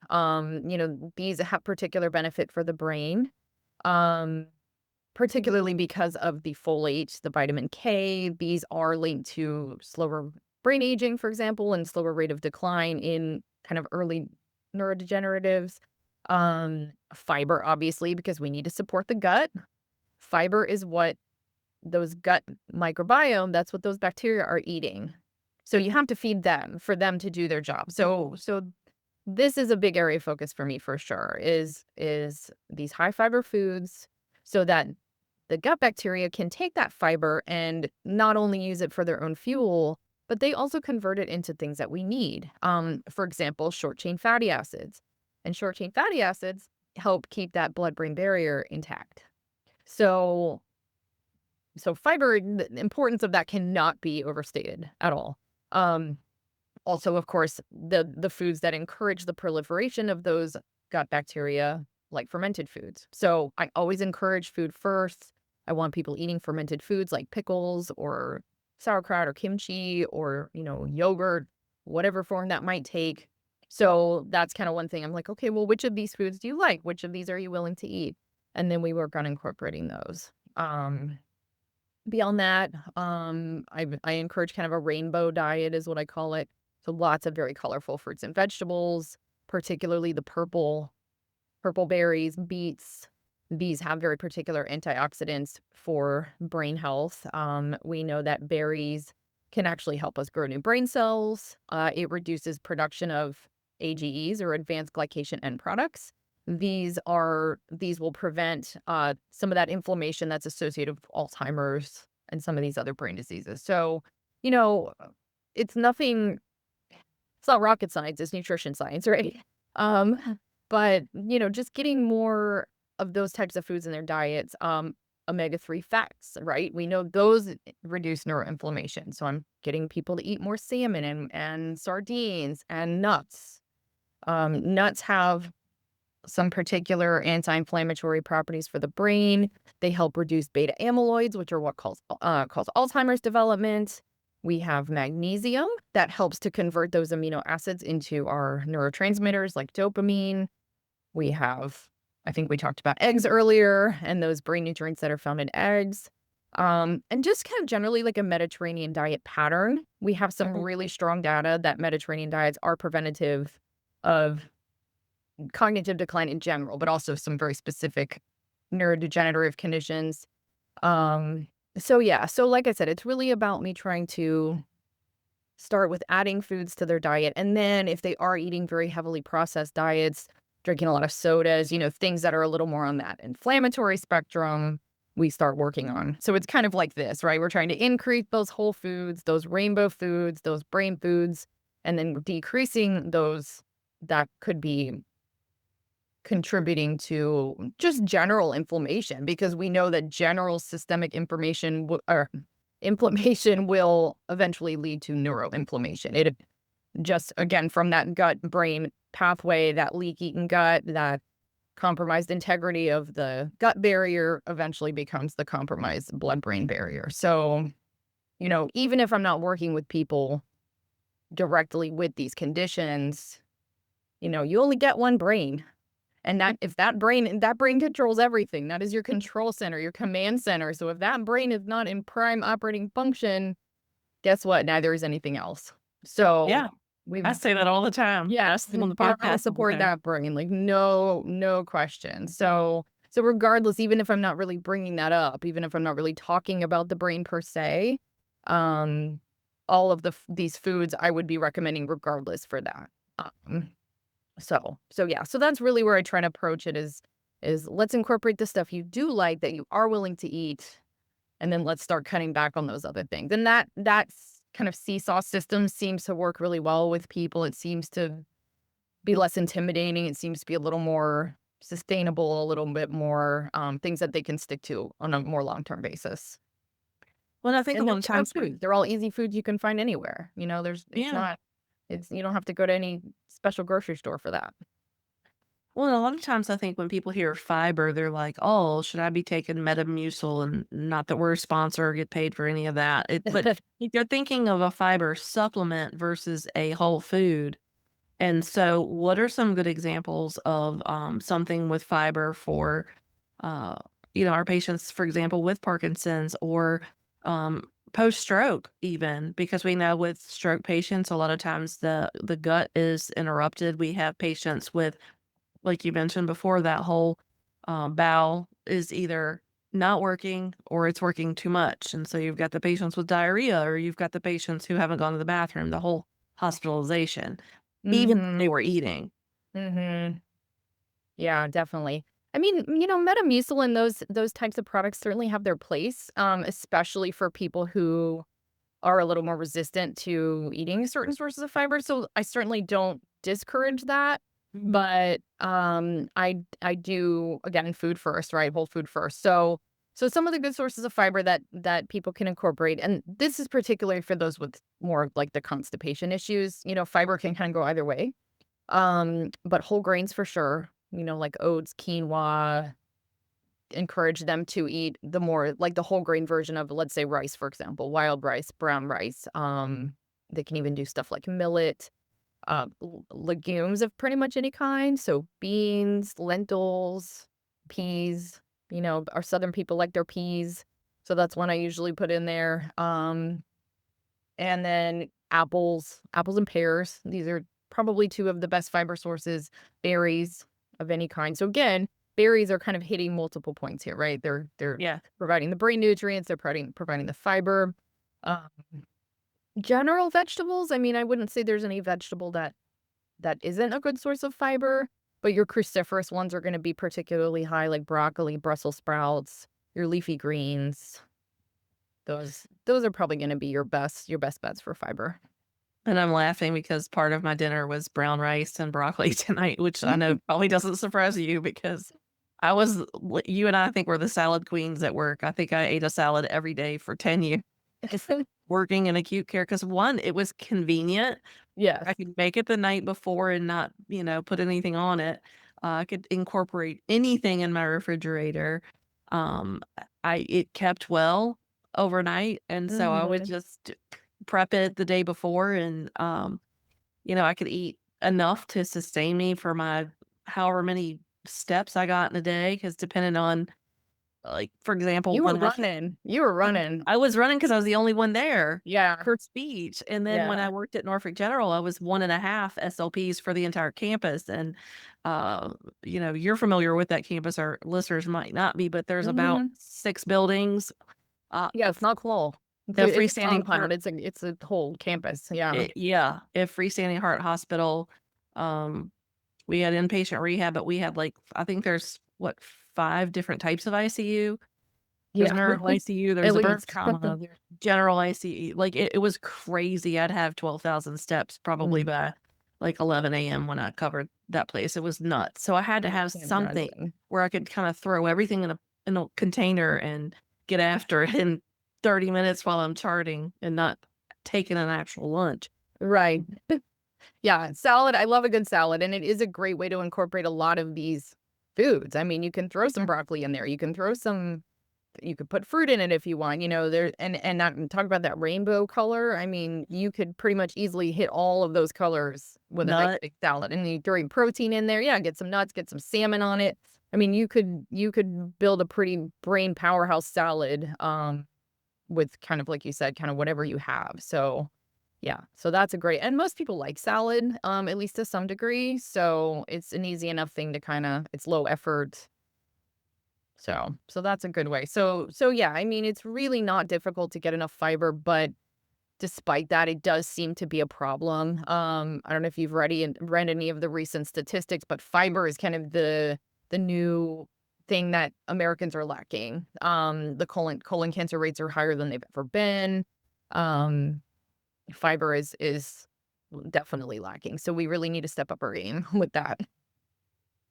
These have particular benefit for the brain, um, particularly because of the folate, the vitamin K. These are linked to slower brain aging, for example, and slower rate of decline in kind of early neurodegeneratives. Fiber, obviously, because we need to support the gut. Fiber is what those gut microbiome, that's what those bacteria are eating. So you have to feed them for them to do their job. So this is a big area of focus for me for sure, is these high fiber foods so that the gut bacteria can take that fiber and not only use it for their own fuel, but they also convert it into things that we need. For example, short chain fatty acids. And short chain fatty acids help keep that blood-brain barrier intact. So fiber, the importance of that cannot be overstated at all. Um, Also, of course, the foods that encourage the proliferation of those gut bacteria, like fermented foods. So I always encourage food first. I want people eating fermented foods like pickles or sauerkraut or kimchi or, yogurt, whatever form that might take. So that's kind of one thing. I'm like, okay, well, which of these foods do you like? Which of these are you willing to eat? And then we work on incorporating those. Beyond that, I encourage kind of a rainbow diet is what I call it. So lots of very colorful fruits and vegetables, particularly the purple berries, beets. These have very particular antioxidants for brain health. We know that berries can actually help us grow new brain cells. It reduces production of AGEs or advanced glycation end products. These will prevent some of that inflammation that's associated with Alzheimer's and some of these other brain diseases. So, you know, it's nothing, it's not rocket science, it's nutrition science, right? But just getting more of those types of foods in their diets, omega-3 fats, right? We know those reduce neuroinflammation. So I'm getting people to eat more salmon and sardines and nuts. Nuts have some particular anti-inflammatory properties for the brain. They help reduce beta amyloids, which are what cause Alzheimer's development. We have magnesium that helps to convert those amino acids into our neurotransmitters like dopamine. We have, I think we talked about eggs earlier and those brain nutrients that are found in eggs. And just kind of generally like a Mediterranean diet pattern. We have some really strong data that Mediterranean diets are preventative of cognitive decline in general, but also some very specific neurodegenerative conditions. So yeah, so like I said, it's really about me trying to start with adding foods to their diet. And then if they are eating very heavily processed diets, drinking a lot of sodas, things that are a little more on that inflammatory spectrum, we start working on. So it's kind of like this, right? We're trying to increase those whole foods, those rainbow foods, those brain foods, and then decreasing those that could be contributing to just general inflammation, because we know that general systemic inflammation will eventually lead to neuroinflammation. It just, again, from that gut-brain pathway, that leaky gut, that compromised integrity of the gut barrier eventually becomes the compromised blood-brain barrier. So, even if I'm not working with people directly with these conditions, you only get one brain. And that brain controls everything. That is your control center, your command center. So if that brain is not in prime operating function, guess what? Neither is anything else. So Yeah, I say that all the time. yes, On the we gotta podcast. support that brain, like no question. So regardless, even if I'm not really bringing that up, even if I'm not really talking about the brain per se, all of these foods I would be recommending regardless for that. So yeah, so that's really where I try to approach it is let's incorporate the stuff you do like that you are willing to eat, and then let's start cutting back on those other things. And that's kind of seesaw system seems to work really well with people. It seems to be less intimidating. It seems to be a little more sustainable, a little bit more things that they can stick to on a more long-term basis. Well, I think a And lot they're of times, foods. They're all easy foods you can find anywhere. It's yeah. not, you don't have to go to any special grocery store for that. Well, a lot of times I think when people hear fiber, they're like, "Oh, should I be taking Metamucil?" And not that we're a sponsor or get paid for any of that. But if you're thinking of a fiber supplement versus a whole food. And so, what are some good examples of something with fiber for, uh, our patients, for example, with Parkinson's or post stroke, even because we know with stroke patients, a lot of times the gut is interrupted. We have patients with, like you mentioned before, that whole, bowel is either not working or it's working too much, and so you've got the patients with diarrhea, or you've got the patients who haven't gone to the bathroom, the whole hospitalization, even if Mhm. they were eating. Mhm. Yeah, definitely. I mean, Metamucil and those types of products certainly have their place, especially for people who are a little more resistant to eating certain sources of fiber. So I certainly don't discourage that, Mhm. but I do, again, food first, right? Whole food first. So some of the good sources of fiber that people can incorporate, and this is particularly for those with more of like the constipation issues. Fiber can kind of go either way. But whole grains for sure. Like oats, quinoa, encourage them to eat the more like the whole grain version of, let's say, rice, for example, wild rice, brown rice. They can even do stuff like millet, legumes of pretty much any kind. So beans, lentils, peas. Our southern people like their peas. So that's one I usually put in there. And then apples and pears. These are probably two of the best fiber sources. Berries of any kind. So again, berries are kind of hitting multiple points here, right? They're Yeah. providing the brain nutrients, they're providing the fiber. Um, General vegetables, I mean, I wouldn't say there's any vegetable that isn't a good source of fiber, but your cruciferous ones are going to be particularly high, like broccoli, Brussels sprouts, your leafy greens. Those are probably going to be your best bets for fiber. And I'm laughing because part of my dinner was brown rice and broccoli tonight, which I know probably doesn't surprise you because you and I think we're the salad queens at work. I think I ate a salad every day for 10 years working in acute care because one, it was convenient. Yes. I could make it the night before and not, put anything on it. I could incorporate anything in my refrigerator. It kept well overnight, and so I would Mhm. just prep it the day before, and I could eat enough to sustain me for my however many steps I got in a day. Because depending on, like, for example, You were when running. You were running. I was running because I was the only one there Yeah. for speech, and then when Yeah. I worked at Norfolk General, I was 1.5 SLPs for the entire campus, and, you're familiar with that campus, our listeners might not be, but there's about Mhm. 6 buildings, Yeah, it's not cool. the It's a freestanding compound. heart It's a whole campus. Yeah. yeah, a freestanding heart hospital, um, we had inpatient rehab, but we had, like, I think there's, what, 5 different types of ICU? There's Yeah. neuro ICU, At there's a burn least. trauma, there's general ICU, like, it was crazy. I'd have 12,000 steps probably Mm, by, like, 11 AM when I covered that place. It was nuts. So I had to I have can't something imagine. where I could kinda throw everything in a container and get after it in 30 minutes while I'm charting and not taking an actual lunch. Right. Yeah, salad, I love a good salad, and it is a great way to incorporate a lot of these foods. I mean, you can throw some broccoli in there. You could put fruit in it if you want, there and not and talk about that rainbow color. I mean, you could pretty much easily hit all of those colors with a nice Nut big salad. And you throw protein in there. Yeah, get some nuts, get some salmon on it. I mean, you could build a pretty brain powerhouse salad with kind of like you said, kind of whatever you have. So yeah, so that's a great and most people like salad, at least to some degree. So it's an easy enough thing to it's low effort, so that's a good way. So yeah, I mean, it's really not difficult to get enough fiber, but despite that, it does seem to be a problem. I don't know if you've read any of the recent statistics, but fiber is kind of the new thing that Americans are lacking. The colon cancer rates are higher than they've ever been. Um, Fiber is definitely lacking. So we really need to step up our game with that.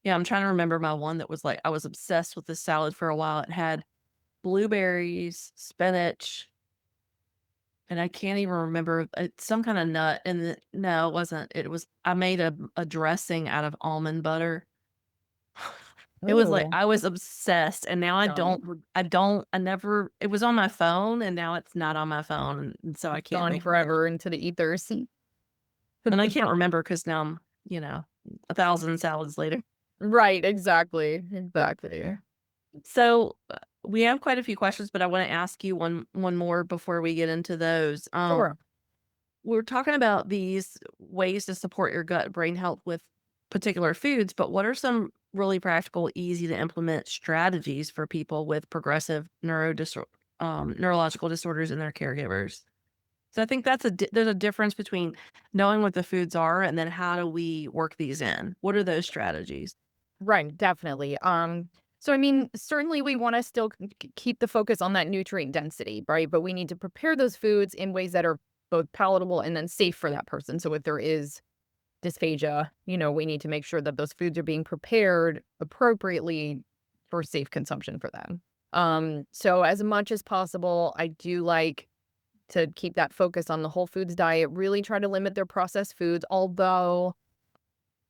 Yeah, I'm trying to remember my one that was like I was obsessed with this salad for a while. It had blueberries, spinach, and I can't even remember, it's some kinda nut, and no, it wasn't. It was I made a dressing out of almond butter, It was like Oh, I was obsessed, and now no, I never it was on my phone, and now it's not on my phone, and so I can't gone think forever into the ethers. and I can't remember because now I'm, 1,000 salads later. Right, exactly, exactly. So, we have quite a few questions, but I wanna ask you one more before we get into those. Sure. We're talking about these ways to support your gut brain health with particular foods, but what are some really practical, easy to implement strategies for people with progressive neurological disorders and their caregivers? So I think there's a difference between knowing what the foods are and then how do we work these in? What are those strategies? Right, definitely. So I mean, certainly we want to still keep the focus on that nutrient density, right? But we need to prepare those foods in ways that are both palatable and then safe for that person. So if there is dysphagia, we need to make sure that those foods are being prepared appropriately for safe consumption for them. So as much as possible, I do like to keep that focus on the whole foods diet, really try to limit their processed foods, although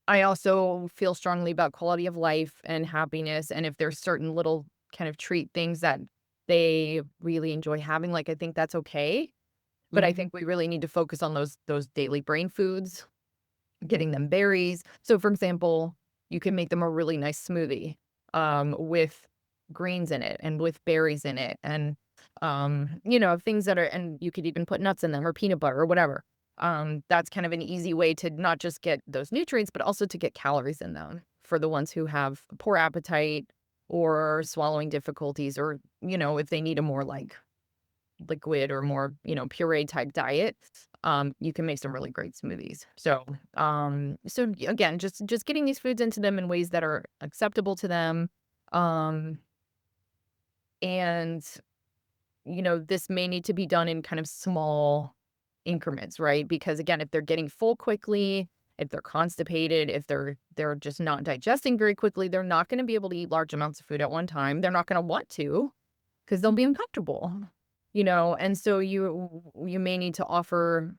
I also feel strongly about quality of life and happiness, and if there's certain little kind of treat things that they really enjoy having, like, I think that's okay, but I Mhm. think we really need to focus on those daily brain foods, getting them berries. So, for example, you can make them a really nice smoothie, with greens in it and with berries in it and, things that are and you could even put nuts in them or peanut butter or whatever. That's kind of an easy way to not just get those nutrients, but also to get calories in them for the ones who have poor appetite or swallowing difficulties or, if they need a more like liquid or more, puree type diet, you can make some really great smoothies. Again, just getting these foods into them in ways that are acceptable to them. Um, and this may need to be done in kind of small increments, right? Because again, if they're getting full quickly, if they're constipated, if they're just not digesting very quickly, they're not going to be able to eat large amounts of food at one time. They're not going to want to because they'll be uncomfortable, and so you may need to offer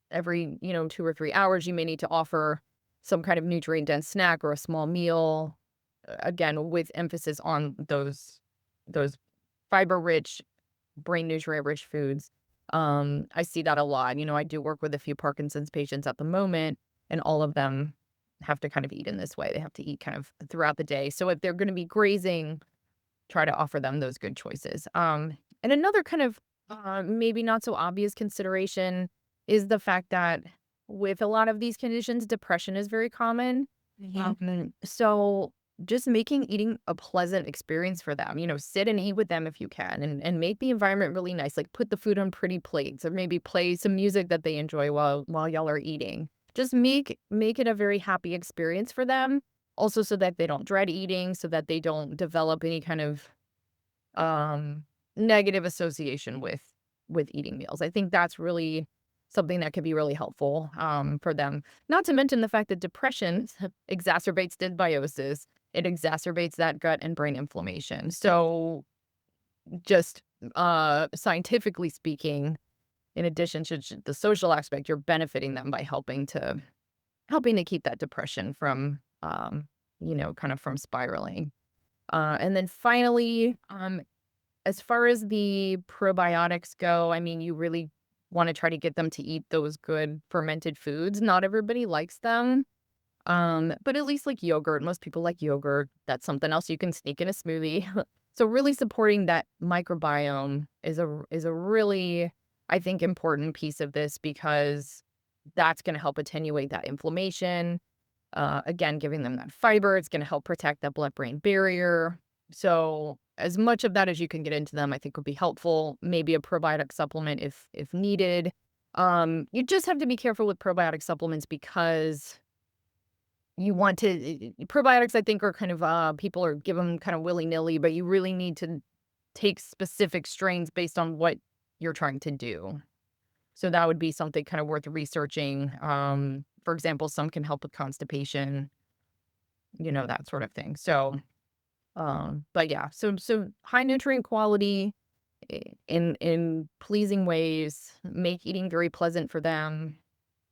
every, 2 or 3 hours, you may need to offer some kind of nutrient dense snack or a small meal, again, with emphasis on those fiber rich, brain nutrient rich foods. I see that a lot. I do work with a few Parkinson's patients at the moment, and all of them have to kind of eat in this way. They have to eat kind of throughout the day. So if they're going to be grazing, try to offer them those good choices. And another kind of maybe not so obvious consideration is the fact that with a lot of these conditions, depression is very common. Mhm. So just making eating a pleasant experience for them, sit and eat with them if you can and make the environment really nice. Like put the food on pretty plates or maybe play some music that they enjoy while y'all are eating. Just make it a very happy experience for them. Also so that they don't dread eating, so that they don't develop any kind of um negative association with eating meals. I think that's really something that could be really helpful for them. Not to mention the fact that depression exacerbates dysbiosis. It exacerbates that gut and brain inflammation. So just scientifically speaking, in addition to the social aspect, you're benefiting them by helping to keep that depression from kind of from spiraling. And then finally, as far as the probiotics go, I mean, you really wanna try to get them to eat those good fermented foods. Not everybody likes them, but at least like yogurt, most people like yogurt. That's something else you can sneak in a smoothie. So really supporting that microbiome is a really, I think, important piece of this because that's gonna help attenuate that inflammation. Again, giving them that fiber, it's gonna help protect that blood-brain barrier. So, as much of that as you can get into them, I think would be helpful. Maybe a probiotic supplement if needed. You just have to be careful with probiotic supplements because you want to probiotics, I think, are kind of, people are give them kind of willy-nilly, but you really need to take specific strains based on what you're trying to do. So that would be something kind of worth researching. For example, some can help with constipation, that sort of thing. So, but yeah, so high nutrient quality in pleasing ways, make eating very pleasant for them.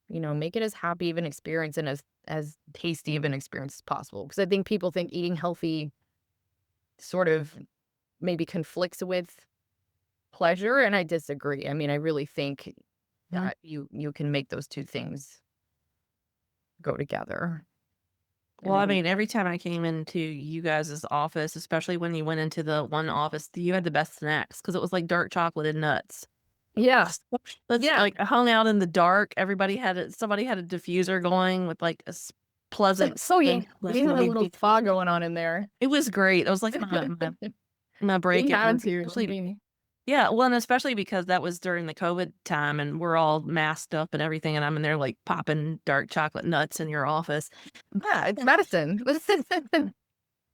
Make it as happy of an experience and as tasty of an experience as possible. Because I think people think eating healthy sort of maybe conflicts with pleasure, and I disagree. I mean, I really think Mhm. that you can make those two things go together. Well, And I maybe mean, every time I came into you guys' office, especially when you went into the one office, you had the best snacks because it was like dark chocolate and nuts. yeah. That's Yeah. like I hung out in the dark. Somebody had a diffuser going with like pleasant Oh, yeah. scent. We had a little thaw going on in there. It was great. It was like my We break at had work, to. I especially. mean, Yeah, well, and especially because that was during the COVID time and we're all masked up and everything, and I'm in there like popping dark chocolate nuts in your office. yeah, it's medicine.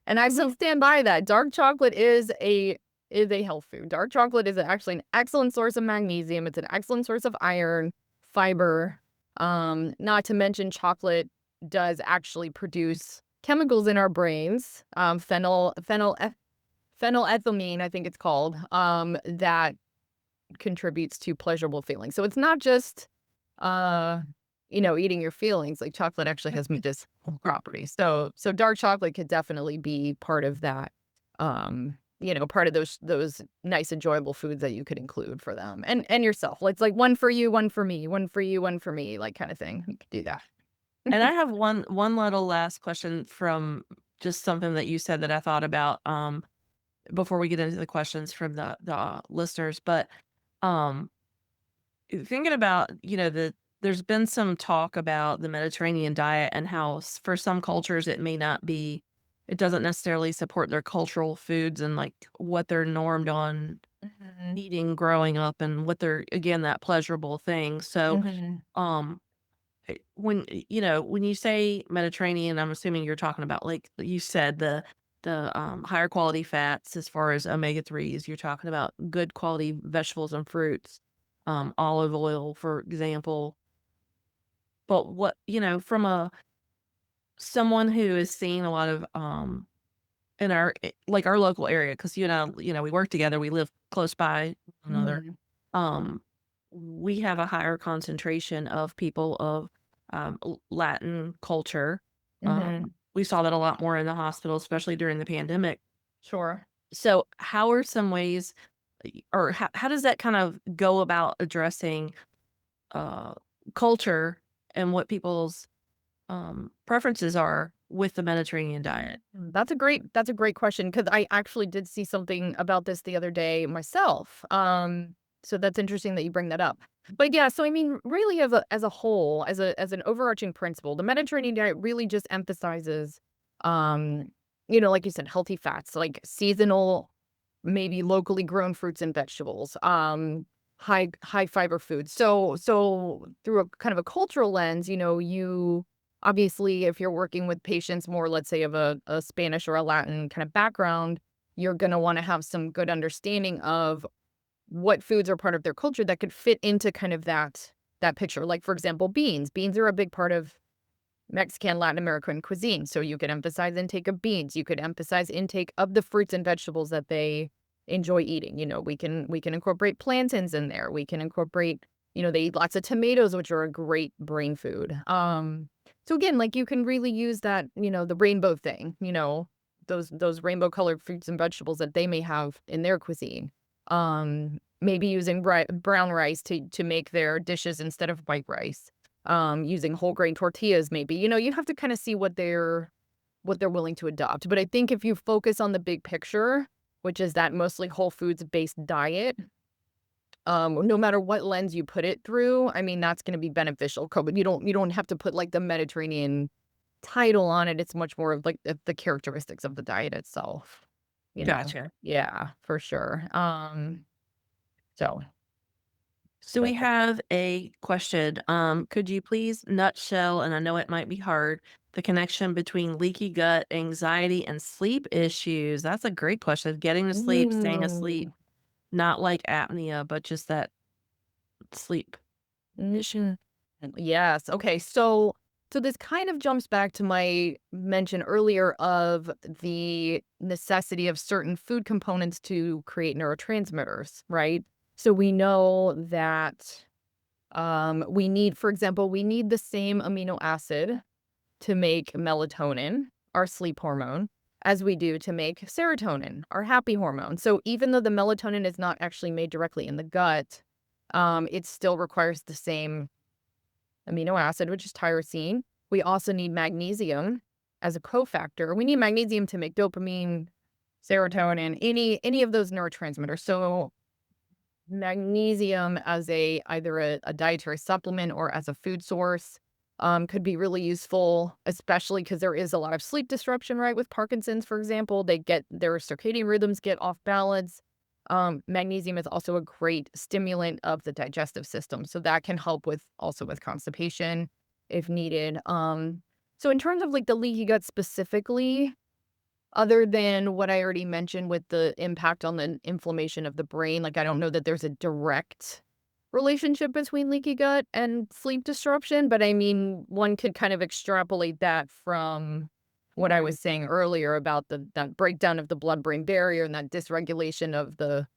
And I will stand by that. Dark chocolate is a health food. Dark chocolate is actually an excellent source of magnesium. It's an excellent source of iron, fiber. Not to mention chocolate does actually produce chemicals in our brains. Phenylethylamine, I think it's called, that contributes to pleasurable feelings. So it's not just eating your feelings. Like chocolate actually has medicinal properties. So dark chocolate could definitely be part of that. Part of those nice enjoyable foods that you could include for them and yourself. It's like one for you, one for me, one for you, one for me, like kind of thing. You could do that. And I have one little last question from just something that you said that I thought about, before we get into the questions from the listeners, but, um, thinking about, there's been some talk about the Mediterranean diet and how for some cultures it doesn't necessarily support their cultural foods and like what they're normed on Mhm, eating growing up and what they're, again, that pleasurable thing. So, mhm, um, when you say Mediterranean, I'm assuming you're talking about, like you said, the higher quality fats as far as omega-3s. You're talking about good quality vegetables and fruits, olive oil, for example. But from someone who is seeing a lot of, in like our local area, because we work together, we live close by one another. mhm, Um, we have a higher concentration of people of, Latin culture. mhm. We saw that a lot more in the hospital, especially during the pandemic. Sure. So, how are some ways, or how does that kind of go about addressing, uh, culture and what people's, preferences are with the Mediterranean diet? That's a great question because I actually did see something about this the other day myself. So that's interesting that you bring that up. But yeah, so I mean, really as a whole, as an overarching principle, the Mediterranean diet really just emphasizes, like you said, healthy fats, like seasonal, maybe locally grown fruits and vegetables, high fiber foods. So through a kind of a cultural lens, you obviously, if you're working with patients more, let's say, of a Spanish or a Latin kind of background, you're going to want to have some good understanding of what foods are part of their culture that could fit into kind of that picture. Like, for example, beans. Beans are a big part of Mexican, Latin American cuisine. So you could emphasize intake of beans. You could emphasize intake of the fruits and vegetables that they enjoy eating. We can incorporate plantains in there. We can incorporate, they eat lots of tomatoes, which are a great brain food. So again, like you can really use that, the rainbow thing, those rainbow colored fruits and vegetables that they may have in their cuisine. Maybe using brown rice to make their dishes instead of white rice, using whole grain tortillas maybe. You have to kinda see what they're willing to adopt, but I think if you focus on the big picture, which is that mostly whole foods-based diet, no matter what lens you put it through, I mean, that's gonna be beneficial, but you don't have to put, like, the Mediterranean title on it. It's much more of, like, the characteristics of the diet itself, you know? Gotcha. Yeah, for sure. So So we but have a question. Could you please nutshell, and I know it might be hard, the connection between leaky gut, anxiety, and sleep issues? That's a great question. Getting to sleep, staying asleep, Mm. not like apnea, but just that sleep issue. Mhm. Yes. Okay. So this kind of jumps back to my mention earlier of the necessity of certain food components to create neurotransmitters, right? So we know that for example, we need the same amino acid to make melatonin, our sleep hormone. as we do to make serotonin, our happy hormone. So even though the melatonin is not actually made directly in the gut, it still requires the same amino acid, which is tyrosine. We also need magnesium as a cofactor. We need magnesium to make dopamine, serotonin, any of those neurotransmitters. So magnesium as either a dietary supplement or as a food source could be really useful, especially because there is a lot of sleep disruption, right? With Parkinson's, for example, their circadian rhythms get off balance. Magnesium is also a great stimulant of the digestive system, so that can help with constipation if needed. So in terms of like the leaky gut specifically, other than what I already mentioned with the impact on the inflammation of the brain, like I don't know that there's a direct relationship between leaky gut and sleep disruption, but I mean, one could kind of extrapolate that from what I was saying earlier about that breakdown of the blood-brain barrier and that dysregulation of the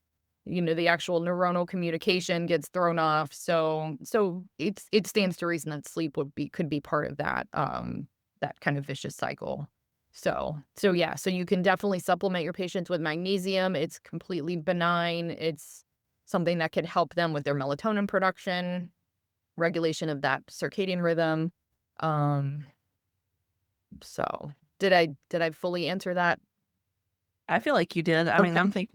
actual neuronal communication gets thrown off. So it stands to reason that sleep could be part of that kind of vicious cycle. So yeah, so you can definitely supplement your patients with magnesium. It's completely benign. It's something that can help them with their melatonin production, regulation of that circadian rhythm. Um, so did I fully answer that? I feel like you did. I mean, Okay.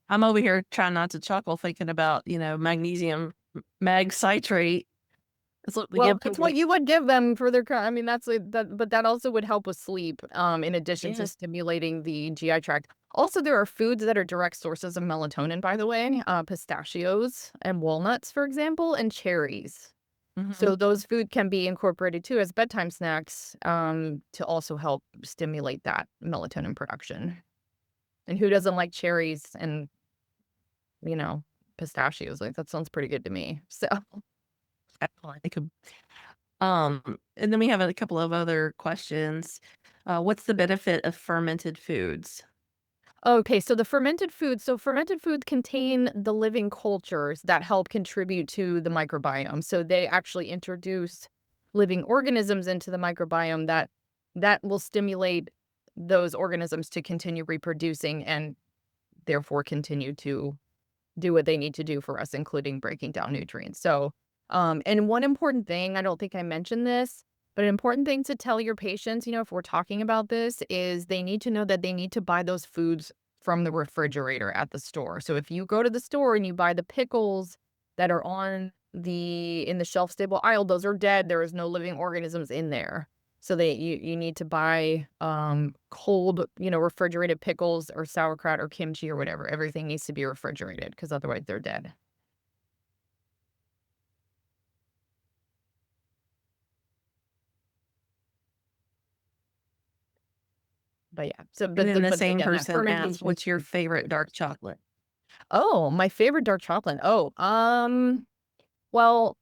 I'm over here trying not to chuckle thinking about, magnesium mag citrate. It's what we Well, give that's people. what you would give them for their I mean, that's like that, but that also would help with sleep, in addition to Yeah. stimulating the GI tract. Also, there are foods that are direct sources of melatonin, by the way, pistachios and walnuts, for example, and cherries. Mhm. So those food can be incorporated too as bedtime snacks, to also help stimulate that melatonin production. And who doesn't like cherries and, you know, pistachios? Like that sounds pretty good to me. So, Excellent. It could and then we have a couple of other questions. What's the benefit of fermented foods? okay, so fermented foods contain the living cultures that help contribute to the microbiome. So they actually introduce living organisms into the microbiome that will stimulate those organisms to continue reproducing and therefore continue to do what they need to do for us, including breaking down nutrients. So, and one important thing, I don't think I mentioned this, but an important thing to tell your patients, if we're talking about this, is they need to know that they need to buy those foods from the refrigerator at the store. So if you go to the store and you buy the pickles that are in the shelf stable aisle, those are dead. There is no living organisms in there. So you need to buy cold, refrigerated pickles or sauerkraut or kimchi or whatever. Everything needs to be refrigerated because otherwise they're dead. But yeah, so And then the but same again, that person asked, fermentation. "What's your favorite dark chocolate?" Oh, my favorite dark chocolate. Oh, well,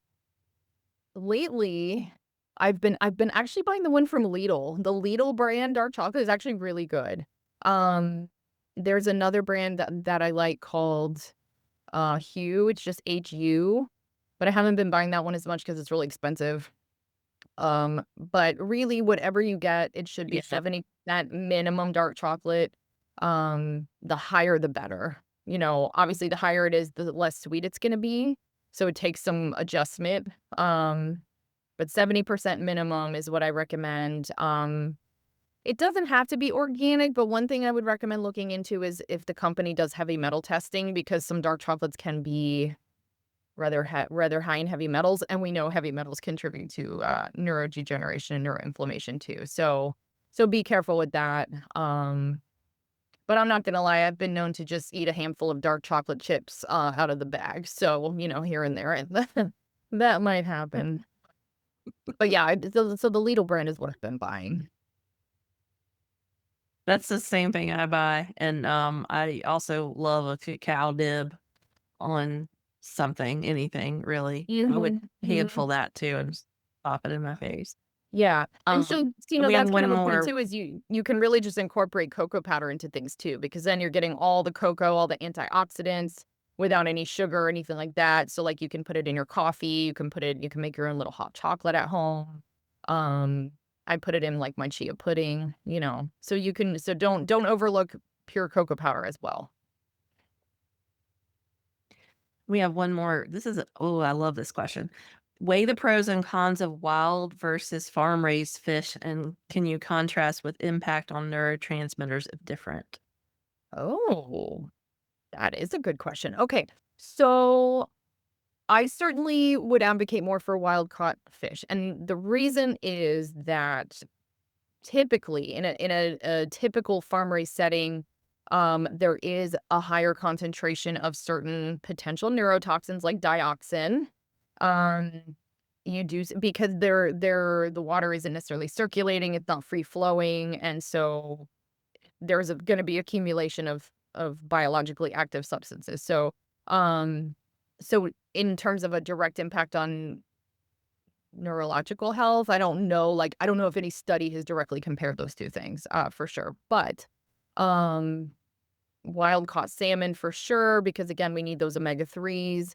lately I've been actually buying the one from Lidl. The Lidl brand dark chocolate is actually really good. Um, there's another brand that I like called Hue. It's just HU, but I haven't been buying that one as much because it's really expensive. But really whatever you get, it should be Yeah. 70% minimum dark chocolate. The higher the better. Obviously the higher it is, the less sweet it's gonna be. So it takes some adjustment. But 70% minimum is what I recommend. It doesn't have to be organic, but one thing I would recommend looking into is if the company does heavy metal testing, because some dark chocolates can be rather high in heavy metals, and we know heavy metals contribute to neurodegeneration and neuroinflammation too. So be careful with that. But I'm not gonna lie, I've been known to just eat a handful of dark chocolate chips out of the bag. So here and there, and that might happen. But yeah, so the Lidl brand is what I've been buying. That's the same thing I buy, and, I also love a cacao nib on something, anything really. I would Mhm, handful mhm. that too and just pop it in my face. Yeah, and Um, so, and we have that's kind one of important more. too, is you can really just incorporate cocoa powder into things too, because then you're getting all the cocoa, all the antioxidants without any sugar or anything like that. So, like, you can put it in your coffee, you can make your own little hot chocolate at home. Um, I put it in like my chia pudding, so don't overlook pure cocoa powder as well. We have one more. I love this question. Weigh the pros and cons of wild versus farm raised fish, and can you contrast with impact on neurotransmitters if different? Oh, that is a good question. Okay. So I certainly would advocate more for wild caught fish. And the reason is that typically in a typical farm raised setting, there is a higher concentration of certain potential neurotoxins like dioxin. Um, because the water isn't necessarily circulating, it's not free flowing, and so there's going to be accumulation of biologically active substances. So in terms of a direct impact on neurological health, I don't know if any study has directly compared those two things, for sure. But um, wild caught salmon for sure, because again, we need those omega-3s.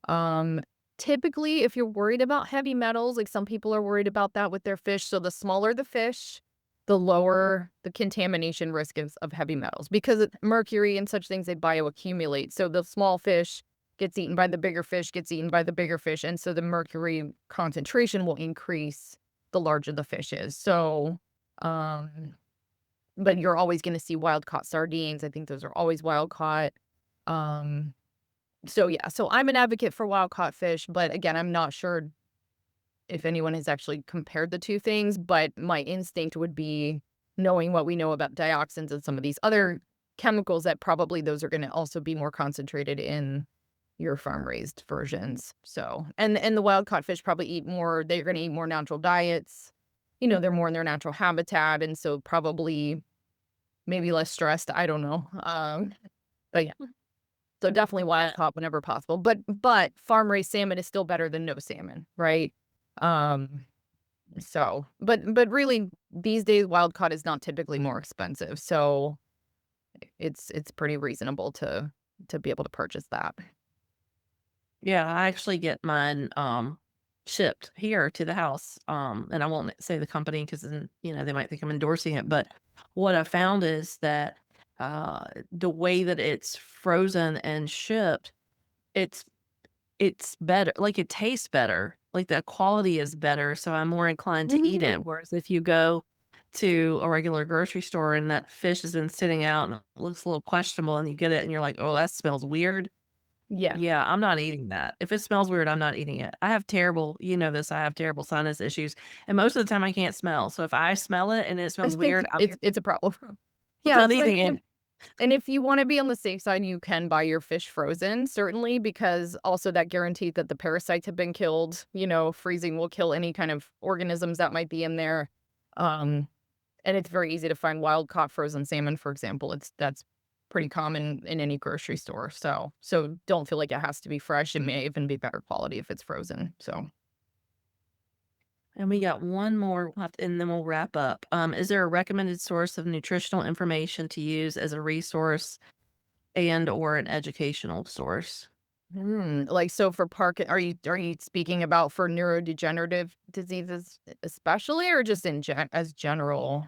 Um, Typically, if you're worried about heavy metals, like some people are worried about that with their fish, so the smaller the fish, the lower the contamination risk is of heavy metals, because mercury and such things, they bioaccumulate. So the small fish gets eaten by the bigger fish, gets eaten by the bigger fish, and so the mercury concentration will increase the larger the fish is. So, but you're always going to see wild caught sardines. I think those are always wild caught. Um, so yeah, so I'm an advocate for wild caught fish, but again, I'm not sure if anyone has actually compared the two things, but my instinct would be, knowing what we know about dioxins and some of these other chemicals, that probably those are going to also be more concentrated in your farm raised versions. So, and the wild caught fish probably they're going to eat more natural diets. They're more in their natural habitat. And so probably maybe less stressed. I don't know. But yeah, so definitely wild caught whenever possible. But farm raised salmon is still better than no salmon, right? Um, but really these days wild caught is not typically more expensive. So it's pretty reasonable to be able to purchase that. Yeah, I actually get mine shipped here to the house. And I won't say the company because then, they might think I'm endorsing it. But what I found is that the way that it's frozen and shipped, it's it's better. Like it tastes better. Like the quality is better. So I'm more inclined to eat it. Whereas if you go to a regular grocery store and that fish has been sitting out and it looks a little questionable and you get it and you're like, oh, that smells weird. Yeah. Yeah, I'm not eating that. If it smells weird, I'm not eating it. I have terrible sinus issues, and most of the time I can't smell. So if I smell it and it I smells think weird, it's a problem. I'm Yeah, not it's like, eating it. and if you wanna be on the safe side, you can buy your fish frozen, certainly, because also that guarantees that the parasites have been killed. Freezing will kill any kind of organisms that might be in there. Um, and it's very easy to find wild caught frozen salmon, for example. That's pretty common in any grocery store. So don't feel like it has to be fresh. It may even be better quality if it's frozen. So And we got one more left, and then we'll wrap up. Is there a recommended source of nutritional information to use as a resource and or an educational source? Like, so for are you speaking about for neurodegenerative diseases especially, or just as general,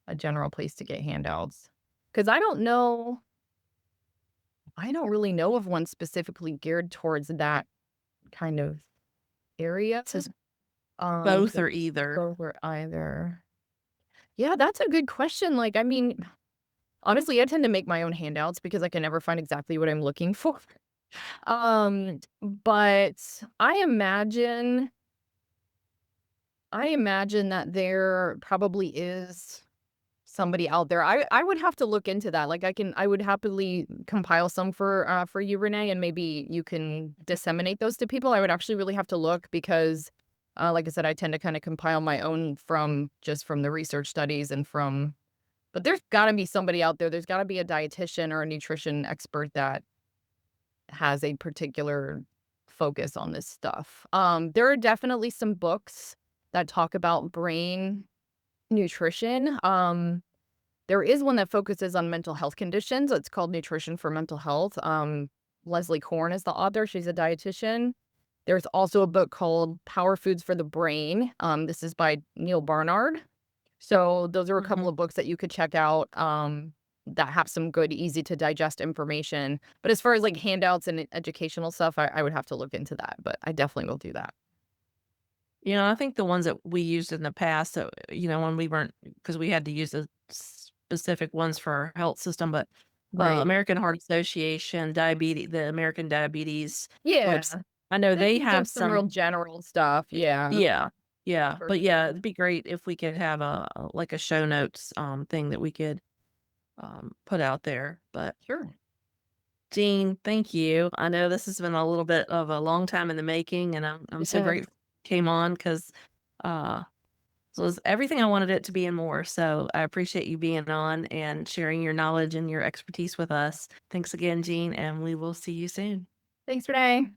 a general place to get handouts? Because I don't really know of one specifically geared towards that kind of area. Both So or either. go for either. Yeah, that's a good question. Like, I mean, honestly, I tend to make my own handouts because I can never find exactly what I'm looking for. But I imagine that there probably is somebody out there. I would have to look into that. Like, I would happily compile some for you, Renee, and maybe you can disseminate those to people. I would actually really have to look because, like I said, I tend to kind of compile my own from the research studies but there's got to be somebody out there. There's got to be a dietitian or a nutrition expert that has a particular focus on this stuff. There are definitely some books that talk about brain nutrition. There is one that focuses on mental health conditions. It's called Nutrition for Mental Health. Leslie Korn is the author. She's a dietitian. There's also a book called Power Foods for the Brain. This is by Neil Barnard. So those are a couple Mhm. of books that you could check out, that have some good, easy to digest information. But as far as like handouts and educational stuff, I would have to look into that, but I definitely will do that. I think the ones that we used in the past, so, when we weren't, because we had to use the specific ones for our health system, but Right. American Heart Association, the American Diabetes Yeah. website, I know They they can have give some real some. general stuff. Yeah. Yeah, yeah, For but yeah, sure. it'd be great if we could have like a show notes thing that we could put out there. But Sure. Jean, thank you. I know this has been a little bit of a long time in the making, and I'm so Yeah. grateful you came on because uh, it was everything I wanted it to be and more. So I appreciate you being on and sharing your knowledge and your expertise with us. Thanks again, Jean, and we will see you soon. Thanks, Renee.